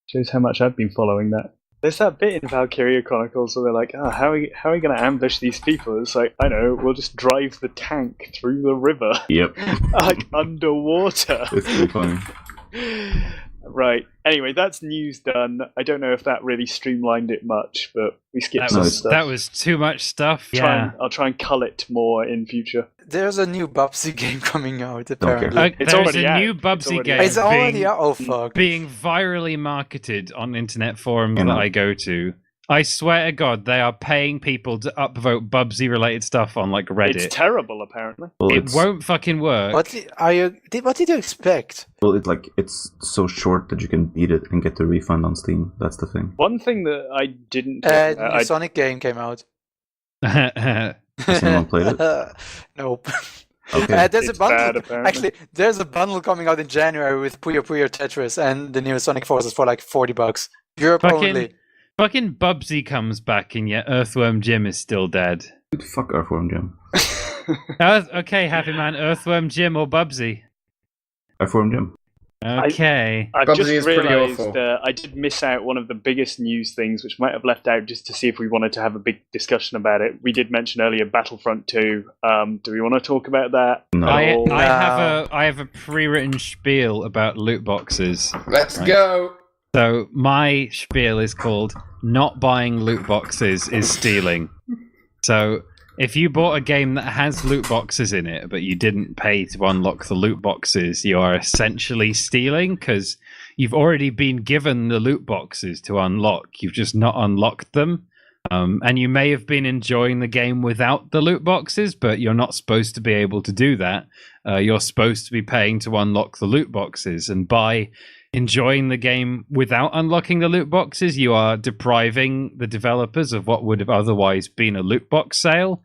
Shows how much I've been following that. There's that bit in Valkyria Chronicles where they're like, how are we going to ambush these people? It's like, I know, we'll just drive the tank through the river. Yep. Like underwater. It's pretty funny. Right. Anyway, that's news done. I don't know if that really streamlined it much, but we skipped That some was stuff. that was too much stuff. Yeah. I'll try and cull it more in future. There's a new Bubsy game coming out, care. apparently. It's There's already a out. new It's Bubsy already game. out. It's already being- out. Oh, fuck. being virally marketed on internet forums You know. that I go to. I swear to God, they are paying people to upvote Bubsy-related stuff on like Reddit. It's terrible, apparently. Well, It won't fucking work. What did you expect? Well, it's so short that you can beat it and get the refund on Steam. That's the thing. One thing that I didn't... The Sonic game came out. Has anyone played it? Nope. Okay. There's It's a bundle. bad, apparently. Actually, there's a bundle coming out in January with Puyo Puyo Tetris and the new Sonic Forces for like $40. Europe only. Fucking Bubsy comes back and yet Earthworm Jim is still dead. Fuck Earthworm Jim. Okay, Happy Man, Earthworm Jim or Bubsy? Earthworm Jim. Okay. I've Bubsy just is pretty realised awful. I did miss out one of the biggest news things, which might have left out just to see if we wanted to have a big discussion about it. We did mention earlier Battlefront 2. Do we want to talk about that? No. I have a pre-written spiel about loot boxes. Let's Right. go. So my spiel is called "Not buying loot boxes is stealing." So if you bought a game that has loot boxes in it, but you didn't pay to unlock the loot boxes, you are essentially stealing because you've already been given the loot boxes to unlock. You've just not unlocked them. And you may have been enjoying the game without the loot boxes, but you're not supposed to be able to do that. You're supposed to be paying to unlock the loot boxes. And by enjoying the game without unlocking the loot boxes, you are depriving the developers of what would have otherwise been a loot box sale.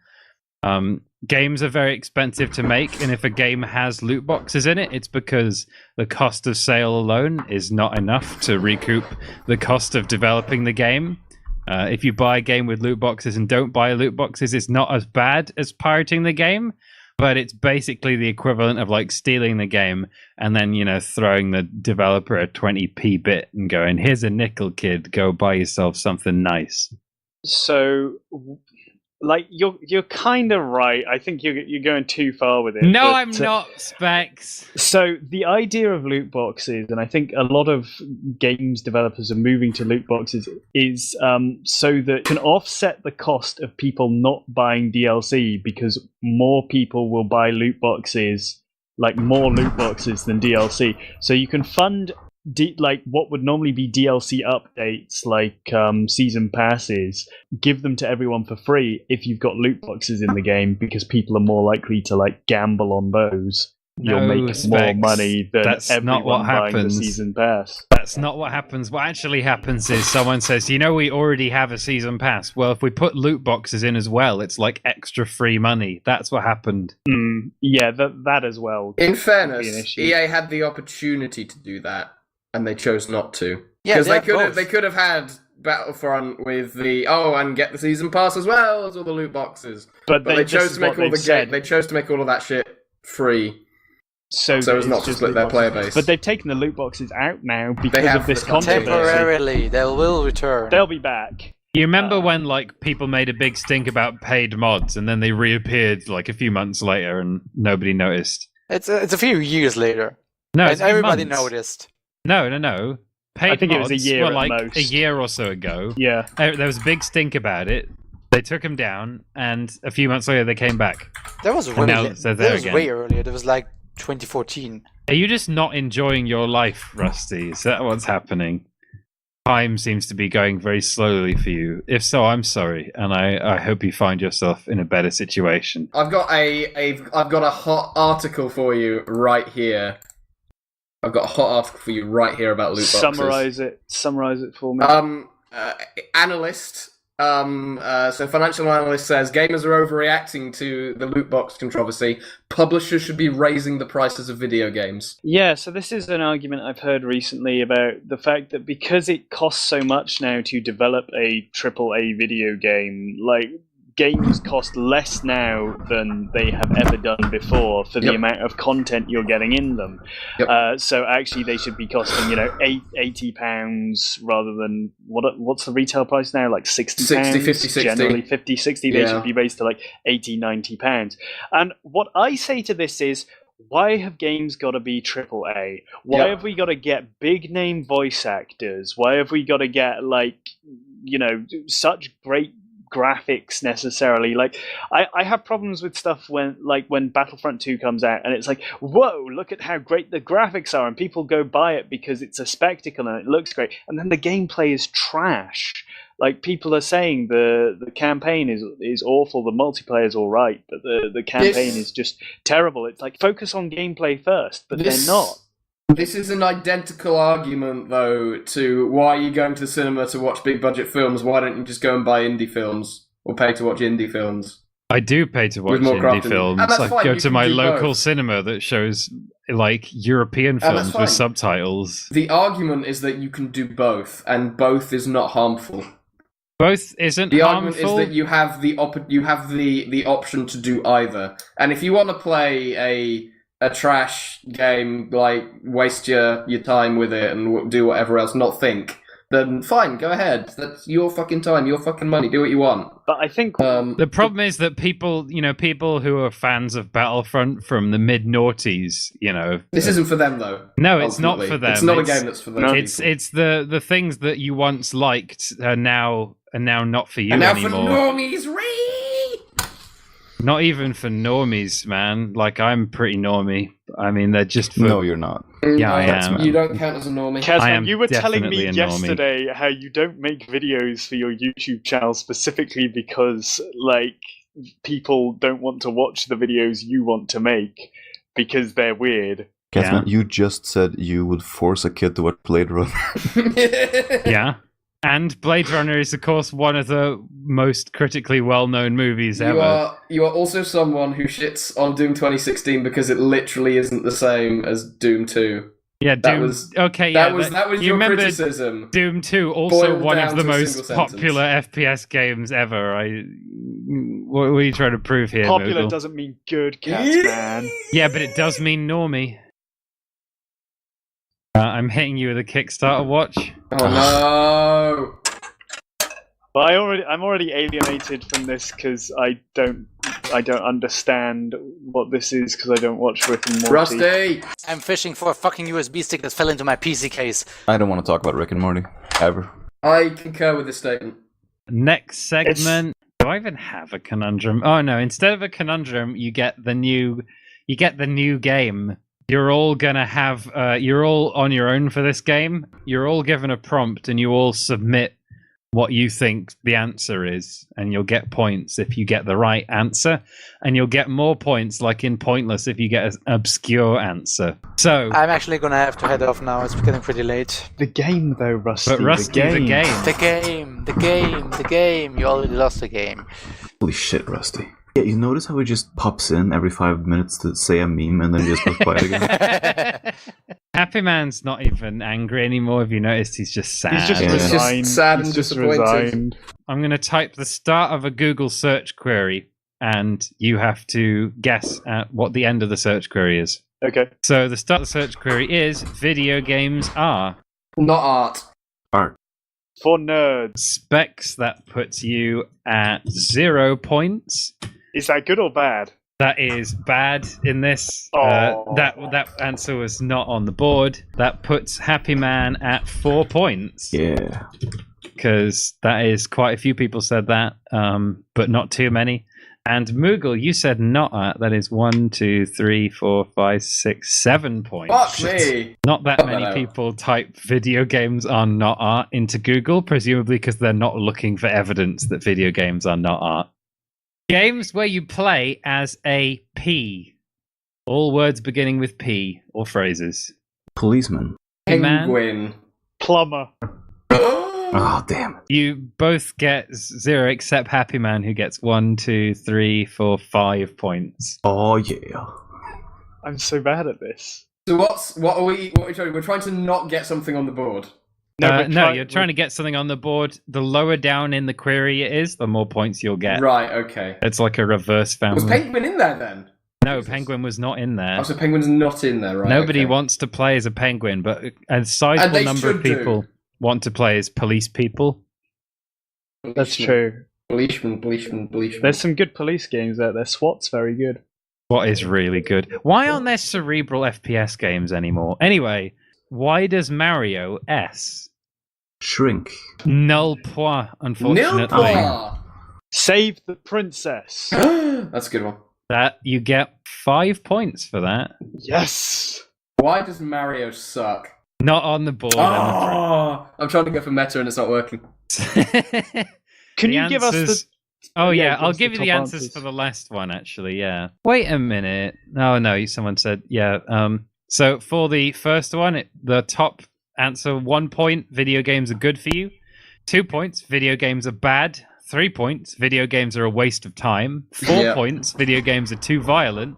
Games are very expensive to make, and if a game has loot boxes in it, it's because the cost of sale alone is not enough to recoup the cost of developing the game. If you buy a game with loot boxes and don't buy loot boxes, it's not as bad as pirating the game, but it's basically the equivalent of like stealing the game and then, throwing the developer a 20p bit and going, "Here's a nickel, kid, go buy yourself something nice." So, like, you're kind of right. I think you're going too far with it. No, but, I'm not, Specs. So the idea of loot boxes, and I think a lot of games developers are moving to loot boxes, is so that it can offset the cost of people not buying DLC because more people will buy loot boxes, like more loot boxes than DLC. So you can fund like what would normally be DLC updates, like season passes, give them to everyone for free if you've got loot boxes in the game because people are more likely to like gamble on those. You'll make more money than everyone buying the season pass. That's not what happens. What actually happens is someone says, we already have a season pass. Well, if we put loot boxes in as well, it's like extra free money. That's what happened. Yeah, that as well. In fairness, EA had the opportunity to do that, and they chose not to. Yeah, Because they could have had Battlefront with and get the season pass as well as all the loot boxes. But they chose to make they chose to make all of that shit free. So as not to split their player base. But they've taken the loot boxes out now because of this controversy. Temporarily, they will return. They'll be back. You remember when like people made a big stink about paid mods and then they reappeared like a few months later and nobody noticed? It's a few years later. No, and everybody noticed. No. Paid I think mods it was a year were at like most. a year or so ago. Yeah. There was a big stink about it. They took them down, and a few months later they came back. That was way earlier. There was like 2014. Are you just not enjoying your life, Rusty? Is that what's happening? Time seems to be going very slowly for you. If so, I'm sorry, and I hope you find yourself in a better situation. I've got a hot article for you right here. About loot boxes. Summarize it for me. Analyst. So financial analyst says gamers are overreacting to the loot box controversy. Publishers should be raising the prices of video games. Yeah, so this is an argument I've heard recently about the fact that because it costs so much now to develop a AAA video game, like games cost less now than they have ever done before for the amount of content you're getting in them. So actually they should be costing, £80 rather than what's the retail price now? Like £60? 50, 60. Generally 50, 60. They should be raised to like £80, £90. And what I say to this is, why have games got to be AAA? Why have we got to get big name voice actors? Why have we got to get such great graphics necessarily? Like I have problems with stuff when Battlefront 2 comes out and it's like, whoa, look at how great the graphics are, and people go buy it because it's a spectacle and it looks great, and then the gameplay is trash. Like, people are saying the campaign is awful, the multiplayer is all right, but the campaign is just terrible. It's like, focus on gameplay first, but they're not. This is an identical argument, though, to why are you going to the cinema to watch big budget films? Why don't you just go and buy indie films or pay to watch indie films? I do pay to watch indie films. I go to my local cinema that shows like European films with subtitles. The argument is that you can do both, and both is not harmful. Both isn't the harmful. The argument is that you have the option to do either. And if you want to play a trash game, like waste your time with it and do whatever else, not think, then fine, go ahead. That's your fucking time, your fucking money. Do what you want. But I think the problem is that people who are fans of Battlefront from the mid-noughties, this isn't for them though. No, it's not for them. It's not a game that's for them. It's the things that you once liked are now not for you and now anymore. For normies, Not even for normies, man. Like, I'm pretty normie. I mean, they're just for... No, you're not. Yeah, I am. You don't count as a normie. Catsman, you were telling me yesterday how you don't make videos for your YouTube channel specifically because, like, people don't want to watch the videos you want to make because they're weird. Catsman, you just said you would force a kid to watch Blade Runner. Yeah. And Blade Runner is, of course, one of the most critically well-known movies ever. You are also someone who shits on Doom 2016 because it literally isn't the same as Doom 2. Yeah, that was your criticism. Doom 2, also one of the most popular FPS games ever. What are you trying to prove here, Popular Moogle? doesn't mean good, Catsman. Yeah, but it does mean normie. I'm hitting you with a Kickstarter watch. Oh no! But I'm already alienated from this because I don't understand what this is because I don't watch Rick and Morty. Rusty! I'm fishing for a fucking USB stick that fell into my PC case. I don't want to talk about Rick and Morty ever. I concur with this statement. Next segment. Do I even have a conundrum? Oh no! Instead of a conundrum, you get the new game. You're all gonna have. You're all on your own for this game. You're all given a prompt, and you all submit what you think the answer is, and you'll get points if you get the right answer, and you'll get more points, like in Pointless, if you get an obscure answer. So I'm actually gonna have to head off now. It's getting pretty late. The game, though, Rusty. But Rusty, the game. You already lost the game. Holy shit, Rusty. Yeah, you notice how he just pops in every 5 minutes to say a meme and then just goes quiet again? Happy Man's not even angry anymore. Have you noticed? He's just sad. He's just resigned. He's just sad and He's just disappointed. resigned. I'm going to type the start of a Google search query, and you have to guess at what the end of the search query is. Okay. So the start of the search query is video games are. Not art. Art. For nerds. Specs, that puts you at 0 points. Is that good or bad? That is bad in this. Oh. That answer was not on the board. That puts Happy Man at 4 points. Yeah. Because that is quite a few people said that, but not too many. And Moogle, you said not art. That is 1, 2, 3, 4, 5, 6, 7 points. Fuck me! Not that many people type video games are not art into Google, presumably because they're not looking for evidence that video games are not art. Games where you play as a P. All words beginning with P, or phrases. Policeman. Penguin. Plumber. Oh, damn. You both get 0 except Happy Man, who gets 1, 2, 3, 4, 5 points. Oh, yeah. I'm so bad at this. So what are we trying? We're trying to not get something on the board. No, you're trying to get something on the board. The lower down in the query it is, the more points you'll get. Right, okay. It's like a reverse family. Was Penguin in there then? No, Penguin was not in there. Oh, so Penguin's not in there, right? Nobody okay. wants to play as a penguin, but a sizable number of people want to play as police people. That's true. Policeman. There's some good police games out there. SWAT's very good. SWAT is really good. Why aren't there cerebral FPS games anymore? Anyway, why does Mario S? Shrink. Null point, unfortunately. Nil point. Save the princess. That's a good one. That you get 5 points for that. Yes. Why does Mario suck? Not on the board. Oh, I'm trying to go for meta and it's not working. Can you give us the? Oh Yeah, yeah, give I'll us the give you the top answers answers. for the last one. Actually, yeah. Wait a minute. Oh no, someone said yeah. So for the first one, the top answer: 1 point. Video games are good for you. 2 points. Video games are bad. 3 points. Video games are a waste of time. 4 points. Video games are too violent.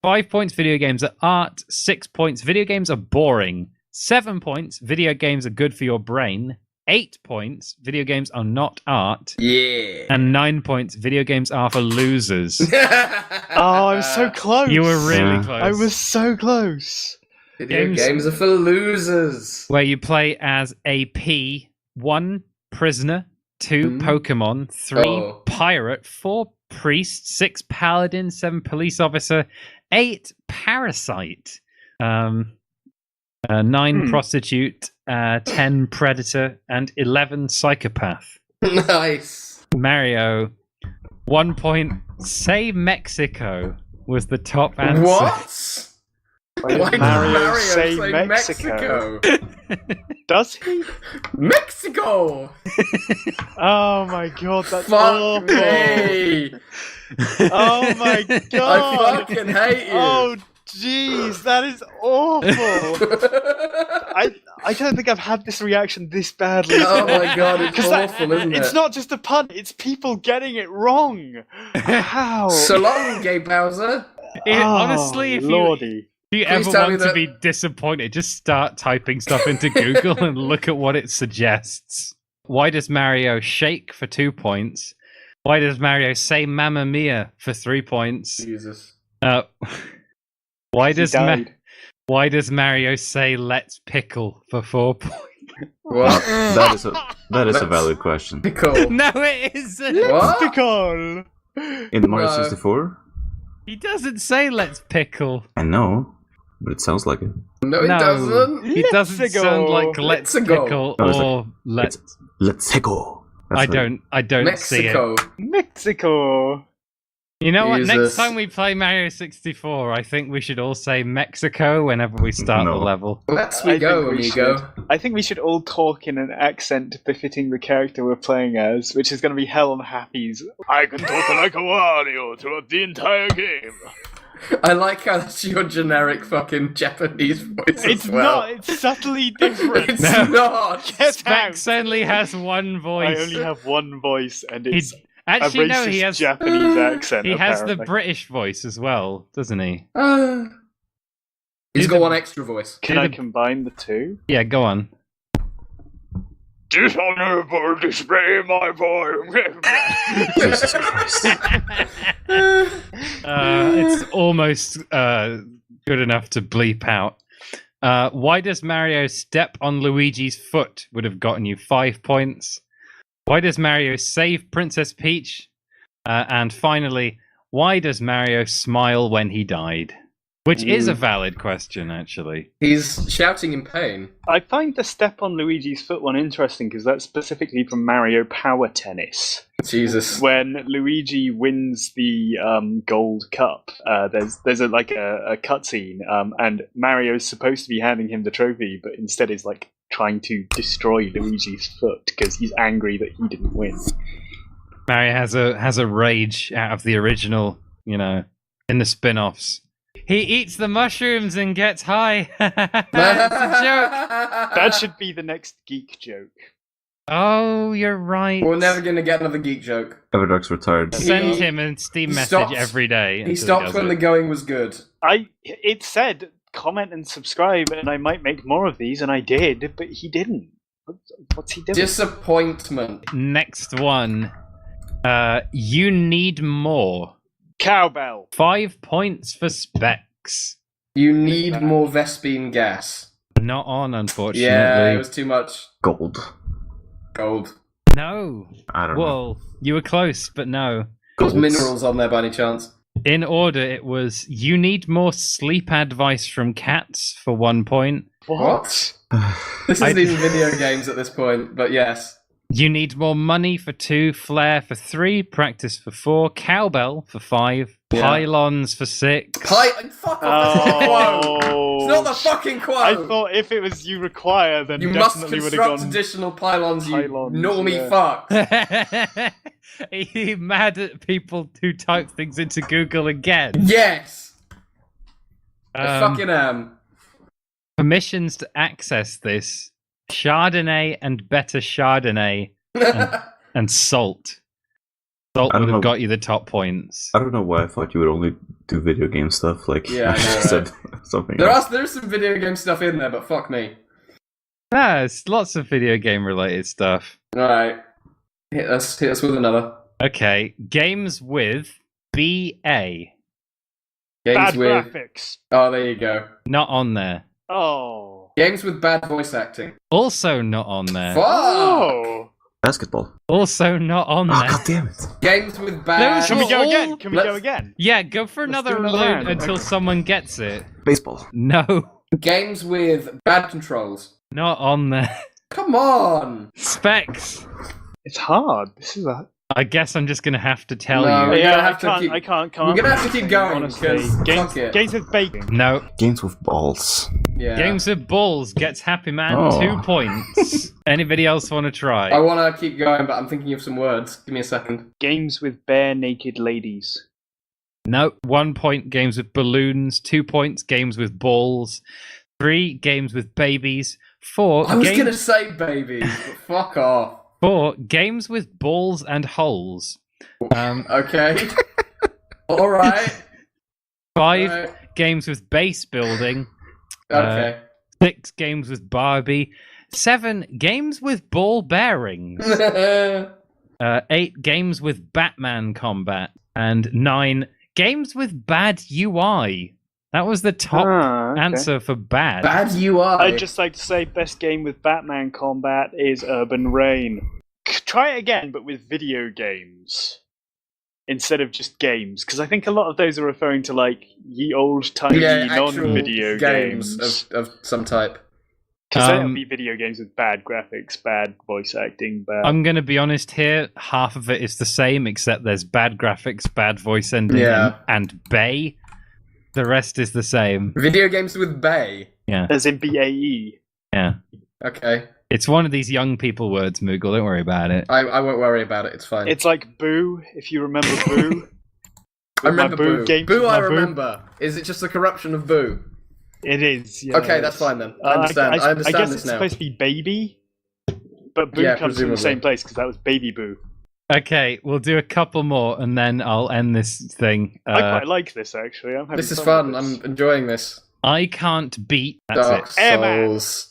5 points. Video games are art. 6 points. Video games are boring. 7 points. Video games are good for your brain. 8 points. Video games are not art. Yeah. And 9 points. Video games are for losers. Oh, I was so close. You were really Yeah. close. I was so close. Video games are for losers. Where you play as a P, 1 prisoner, 2 Pokemon, 3 pirate, 4 priest, 6 paladin, 7 police officer, 8 parasite, 9 prostitute, 10 predator, and 11 psychopath. Nice. Mario, 1 point. Say Mexico was the top answer. What? Why did Mario say Mexico? Does he? Mexico! Oh my god, that's Fuck awful. me! Oh my I god. fucking hate you! Oh jeez, that is awful. I don't think I've had this reaction this badly. Oh my god, it's 'Cause awful, isn't it? It's not just a pun, it's people getting it wrong. How? So long, Gay Bowser. Honestly, if Lordy. you Please ever tell me want to that- be disappointed, just start typing stuff into Google and look at what it suggests. Why does Mario shake for 2 points? Why does Mario say Mamma Mia for 3 points? Jesus. Why He does died. Why does Mario say "Let's pickle" for 4 points? What? That is a valid question. Pickle. No, it isn't. What? Pickle. In Mario No. 64? He doesn't say "Let's pickle." I know, but it sounds like it. No, it No. doesn't. He doesn't Let's sound go. like "Let's Let's go. pickle" No, it's or "Let's." Let's go. I don't see it. Mexico. Mexico. You know what? Next Jesus. time we play Mario 64, I think we should all say Mexico whenever we start No. the level. Let's I go, think we amigo. I think we should all talk in an accent befitting the character we're playing as, which is going to be Hell on Happy's. I can talk like a Wario throughout the entire game. I like how that's your generic fucking Japanese voice It's as well. not. It's subtly different. It's No. not. Get Specs out. only has one voice. I only have one voice, and it's Actually, a no, racist he has Japanese accent. he has the apparently. British voice as well, doesn't he? He's got one extra voice. Can I combine the two? Yeah, go on. Dishonorable display my voice. Jesus Christ. It's almost good enough to bleep out. Why does Mario step on Luigi's foot? Would have gotten you 5 points. Why does Mario save Princess Peach? And finally, why does Mario smile when he died? Which is a valid question, actually. He's shouting in pain. I find the step on Luigi's foot one interesting because that's specifically from Mario Power Tennis. Jesus. When Luigi wins the gold cup, there's a cutscene, and Mario's supposed to be handing him the trophy, but instead is like trying to destroy Luigi's foot because he's angry that he didn't win. Mario has a rage out of the original, in the spin-offs. He eats the mushrooms and gets high. That's a joke. That should be the next geek joke. Oh, you're right. We're never going to get another geek joke. Everdog's retired. Send him a Steam He message stopped- every day. He until stopped does when it. the going was good. It said comment and subscribe, and I might make more of these, and I did, but he didn't. What's he doing? Disappointment. Next one. You need more. Cowbell. 5 points for Specs. You need more Vespine gas. Not on, unfortunately. Yeah, it was too much Gold. gold. No. I don't know. Well, you were close, but no. Got minerals on there by any chance? In order, it was you need more sleep advice from cats for 1 point. What? This isn't even video games at this point, but yes. You need more money for 2, flair for 3, practice for 4, cowbell for 5, Pylons for 6. Fuck off, that's not the quote. It's not the Oh, fucking quote. I thought if it was you require, then you must definitely would have construct gone. additional pylons, you Pylons, normie yeah. fucks. Are you mad at people who type things into Google again? Yes! I Um, fucking am. Permissions to access this: Chardonnay and better Chardonnay and salt. Salt I would don't have know. got you the top points. I don't know why I thought you would only do video game stuff. Like, Yeah, I know, you said something else. There's some video game stuff in there, but fuck me. There's lots of video game related stuff. Alright. Hit us with another. Okay, games with BA. Games Bad with... graphics. Oh, there you go. Not on there. Oh. Games with bad voice acting. Also not on there. Fuck! Oh. Basketball. Also not on Oh, there. god damn it. Games with bad... Can we go all- again? Can we go Let's- again? Yeah, go for Let's another do another loot round. until Okay. someone gets it. Baseball. No, Games with bad controls. not on there. Come on! Specs. It's hard. This is a. I guess I'm just gonna have to tell No. you. We're Yeah, gonna I have to can't. keep- I can't. We're gonna have to keep going, Honestly, 'cause games, fuck it. games with bacon. No. Games with balls. Yeah. Games with balls gets Happy Man Oh. 2 points. Anybody else want to try? I want to keep going, but I'm thinking of some words. Give me a second. Games with bare naked ladies. No. 1 point. Games with balloons. 2 points. Games with balls. 3 games with babies. 4 I was games. gonna say baby, but fuck off. 4 games with balls and holes. Okay. Alright. 5 Right. games with base building. Okay. 6 games with Barbie. 7 games with ball bearings. 8 games with Batman combat. And 9 games with bad UI. That was the top Okay. answer for bad. Bad UI. I'd just like to say best game with Batman combat is Urban Reign. Try it again, but with video games instead of just games, because I think a lot of those are referring to like ye old timey actual non-video games. of some type. Because that Um, would be video games with bad graphics, bad voice acting, bad. I'm going to be honest here. Half of it is the same, except there's bad graphics, bad voice ending, Yeah. and Bay. The rest is the same. Video games with Bay. Yeah, As in BAE. yeah. Okay. It's one of these young people words, Moogle. Don't worry about it. I won't worry about it. It's fine. It's like Boo, if you remember Boo. I remember my Boo Boo. games Boo, with I my Boo. remember. Is it just a corruption of Boo? It is. Yeah, Okay, that's fine then. I understand. I understand guess this it's now. supposed to be Baby, but Boo Yeah, comes from presumably. the same place because that was Baby Boo. Okay, we'll do a couple more, and then I'll end this thing. I quite like this actually. I'm having This is fun. fun. with this. I'm enjoying this. I can't beat. That's Dark it. Airman. Souls.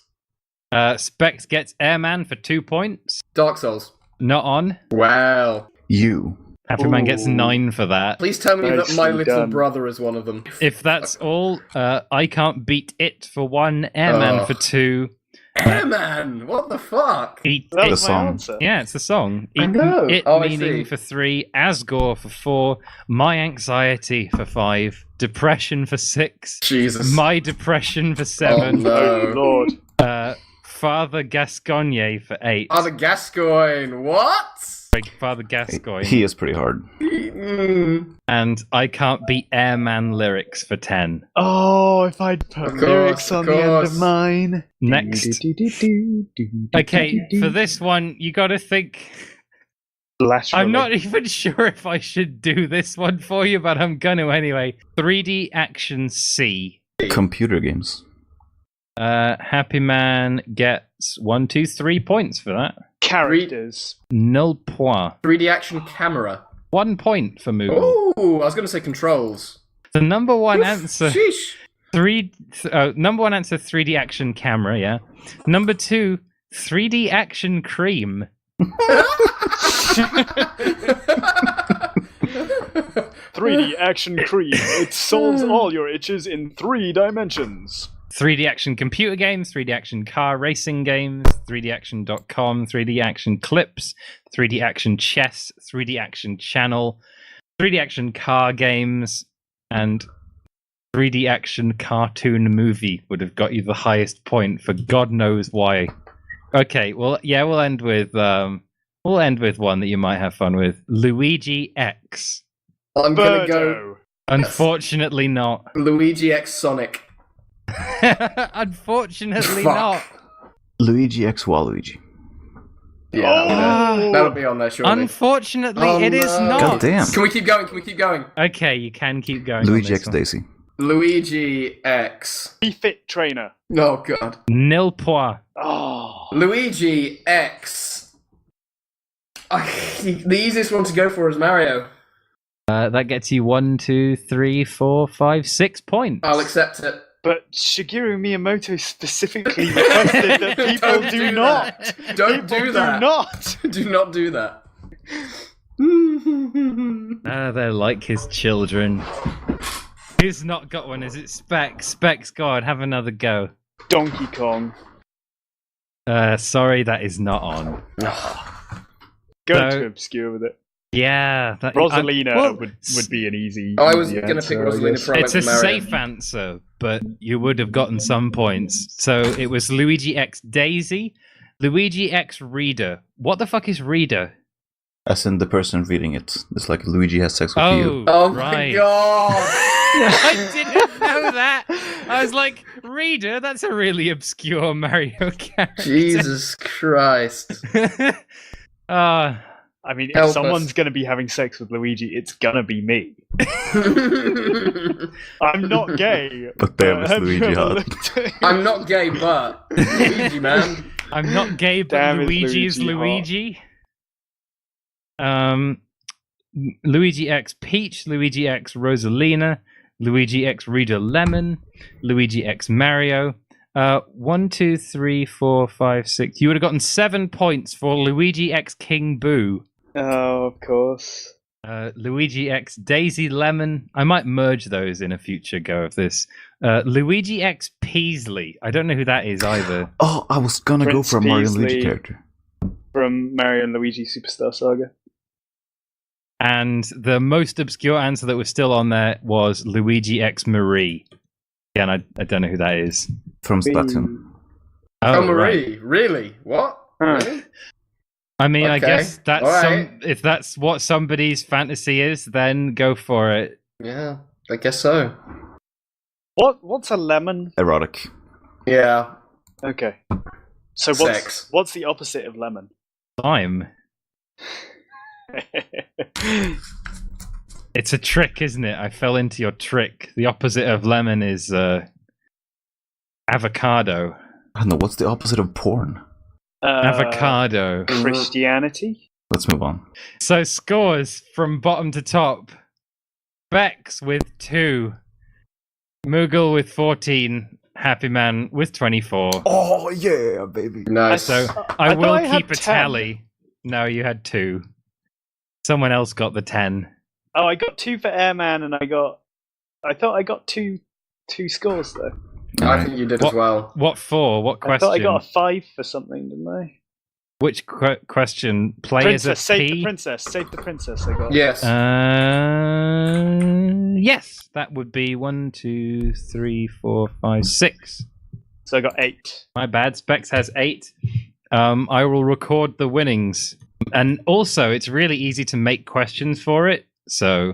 Specs gets Airman for 2 points. Dark Souls. Not on. Wow. You. Happy Man gets Ooh. 9 for that. Please tell me that Nicely My Little done. Brother is one of them. If that's all, I can't beat it for 1. Airman Oh. for 2. Airman! What the fuck? Eat That it. was The my song. answer. Yeah, it's the song. I know. It Oh, I meaning see. for 3. Asgore for 4. My Anxiety for 5. Depression for 6. Jesus. My Depression for 7. Oh no. lord. Father Gascogne for 8. Oh, the Gascoigne. What? Father Gascoigne. He is pretty hard. Mm. And I can't beat Airman lyrics for 10. Oh, if I'd put Of course, lyrics of on the end course. of mine. Next. Okay, for this one, you gotta think. Blasphemy. I'm not even sure if I should do this one for you, but I'm gonna anyway. 3D Action C. Computer games. Happy Man gets 1, 2, 3 points for that. Characters. Nil point. 3D action camera. 1 point for Moogle. Ooh, I was going to say controls. The number one Oof, answer. Sheesh. Number one answer, 3D action camera. Yeah. Number 2, 3D action cream. 3D action cream. It solves all your itches in 3 dimensions. 3D action computer games, 3D action car racing games, 3daction.com, 3D action clips, 3D action chess, 3D action channel, 3D action car games, and 3D action cartoon movie would have got you the highest point for God knows why. Okay, well, yeah, we'll end with one that you might have fun with. Luigi X. I'm going to go Birdo. Unfortunately not. Luigi X Sonic. Unfortunately not. Luigi X Waluigi. Yeah, that'll be on there, surely. Unfortunately, it is not. God damn. Can we keep going? Can we keep going? Okay, you can keep going. Luigi on X this one. Daisy. Luigi X. Fit trainer. Oh, God. Nil point. Oh. Luigi X. The easiest one to go for is Mario. That gets you 1, 2, 3, 4, 5, 6 points. I'll accept it. But Shigeru Miyamoto specifically requested that people Don't do do not. that. Don't People do that. Do not. Do not do that. They're like his children. Who's not got one? Is it Specs? Specs, go on, have another go. Donkey Kong. Sorry, that is not on. Go too obscure with it. Yeah. Rosalina would be an easy. I was easy going to answer, pick I Rosalina guess. for It's a Mario. safe answer, but you would have gotten some points. So it was Luigi X Daisy, Luigi X Reader. What the fuck is Reader? As in the person reading it. It's like Luigi has sex with you. Oh right. my God. I didn't know that. I was like, Reader? That's a really obscure Mario character. Jesus Christ. I mean, Help if someone's us. going to be having sex with Luigi, it's going to be me. I'm not gay. But damn, it's have you Luigi ever hot. looked at- I'm not gay, but Luigi, man. I'm not gay, but Damn, is Luigi is Luigi Luigi. Luigi X Peach, Luigi X Rosalina, Luigi X Reader Lemon, Luigi X Mario. 1, 2, 3, 4, 5, 6. You would have gotten 7 points for Luigi X King Boo. Oh, of course. Luigi X Daisy Lemon. I might merge those in a future go of this. Luigi X Peasley. I don't know who that is either. Oh, I was gonna go Prince for a Mario and Luigi Peasley. character. From Mario and Luigi Superstar Saga. And the most obscure answer that was still on there was Luigi X Marie. Again, I don't know who that is. From Splatoon. Oh, right. Marie. Really? What? Huh. Really? I mean, I Okay. guess that's All right. if that's what somebody's fantasy is, then go for it. Yeah, I guess so. What's a lemon? Erotic. Yeah. Okay. So Sex. what's the opposite of lemon? Lime. It's a trick, isn't it? I fell into your trick. The opposite of lemon is avocado. I don't know, what's the opposite of porn? Avocado. Christianity? Let's move on. So scores from bottom to top. Bex with 2. Moogle with 14. Happy Man with 24. Oh, yeah, baby. Nice. So I I will thought I had keep a 10. tally. No, you had 2. Someone else got the 10. Oh, I got 2 for Airman, and I thought I got two scores though. I think you did as well. What for? What I question? thought I got a 5 for something, didn't I? Which question? Play as a Princess, save P? the princess, save the princess. I got. Yes. Yes, that would be 1, 2, 3, 4, 5, 6. So I got 8. My bad. Specs has 8. I will record the winnings, and also it's really easy to make questions for it. So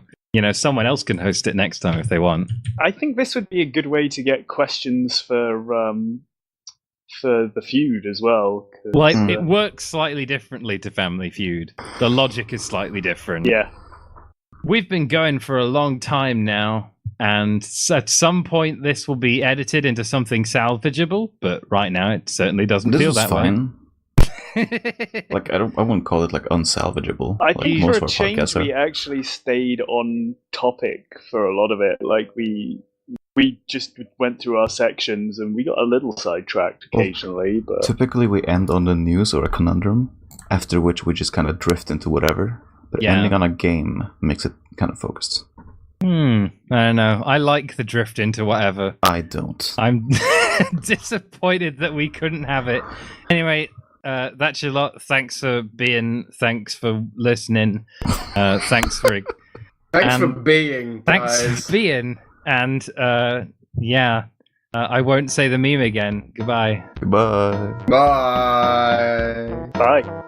someone else can host it next time if they want. I think this would be a good way to get questions for the feud as well. 'cause, Well, it works slightly differently to Family Feud. The logic is slightly different. yeah. We've been going for a long time now, and at some point this will be edited into something salvageable, but right now it certainly doesn't This feel is that fine. way. Like, I wouldn't call it like unsalvageable. I like think most for of a our change, podcasts are. we actually stayed on topic for a lot of it. Like we just went through our sections, and we got a little sidetracked occasionally. But Typically, we end on the news or a conundrum, after which we just kind of drift into whatever. But Yeah. ending on a game makes it kind of focused. I don't know. I like the drift into whatever. I don't. I'm disappointed that we couldn't have it. Anyway, that's your lot. Thanks for listening. Thanks for Thanks for and being, thanks guys. for being. And I won't say the meme again. Goodbye. Goodbye. Bye. bye.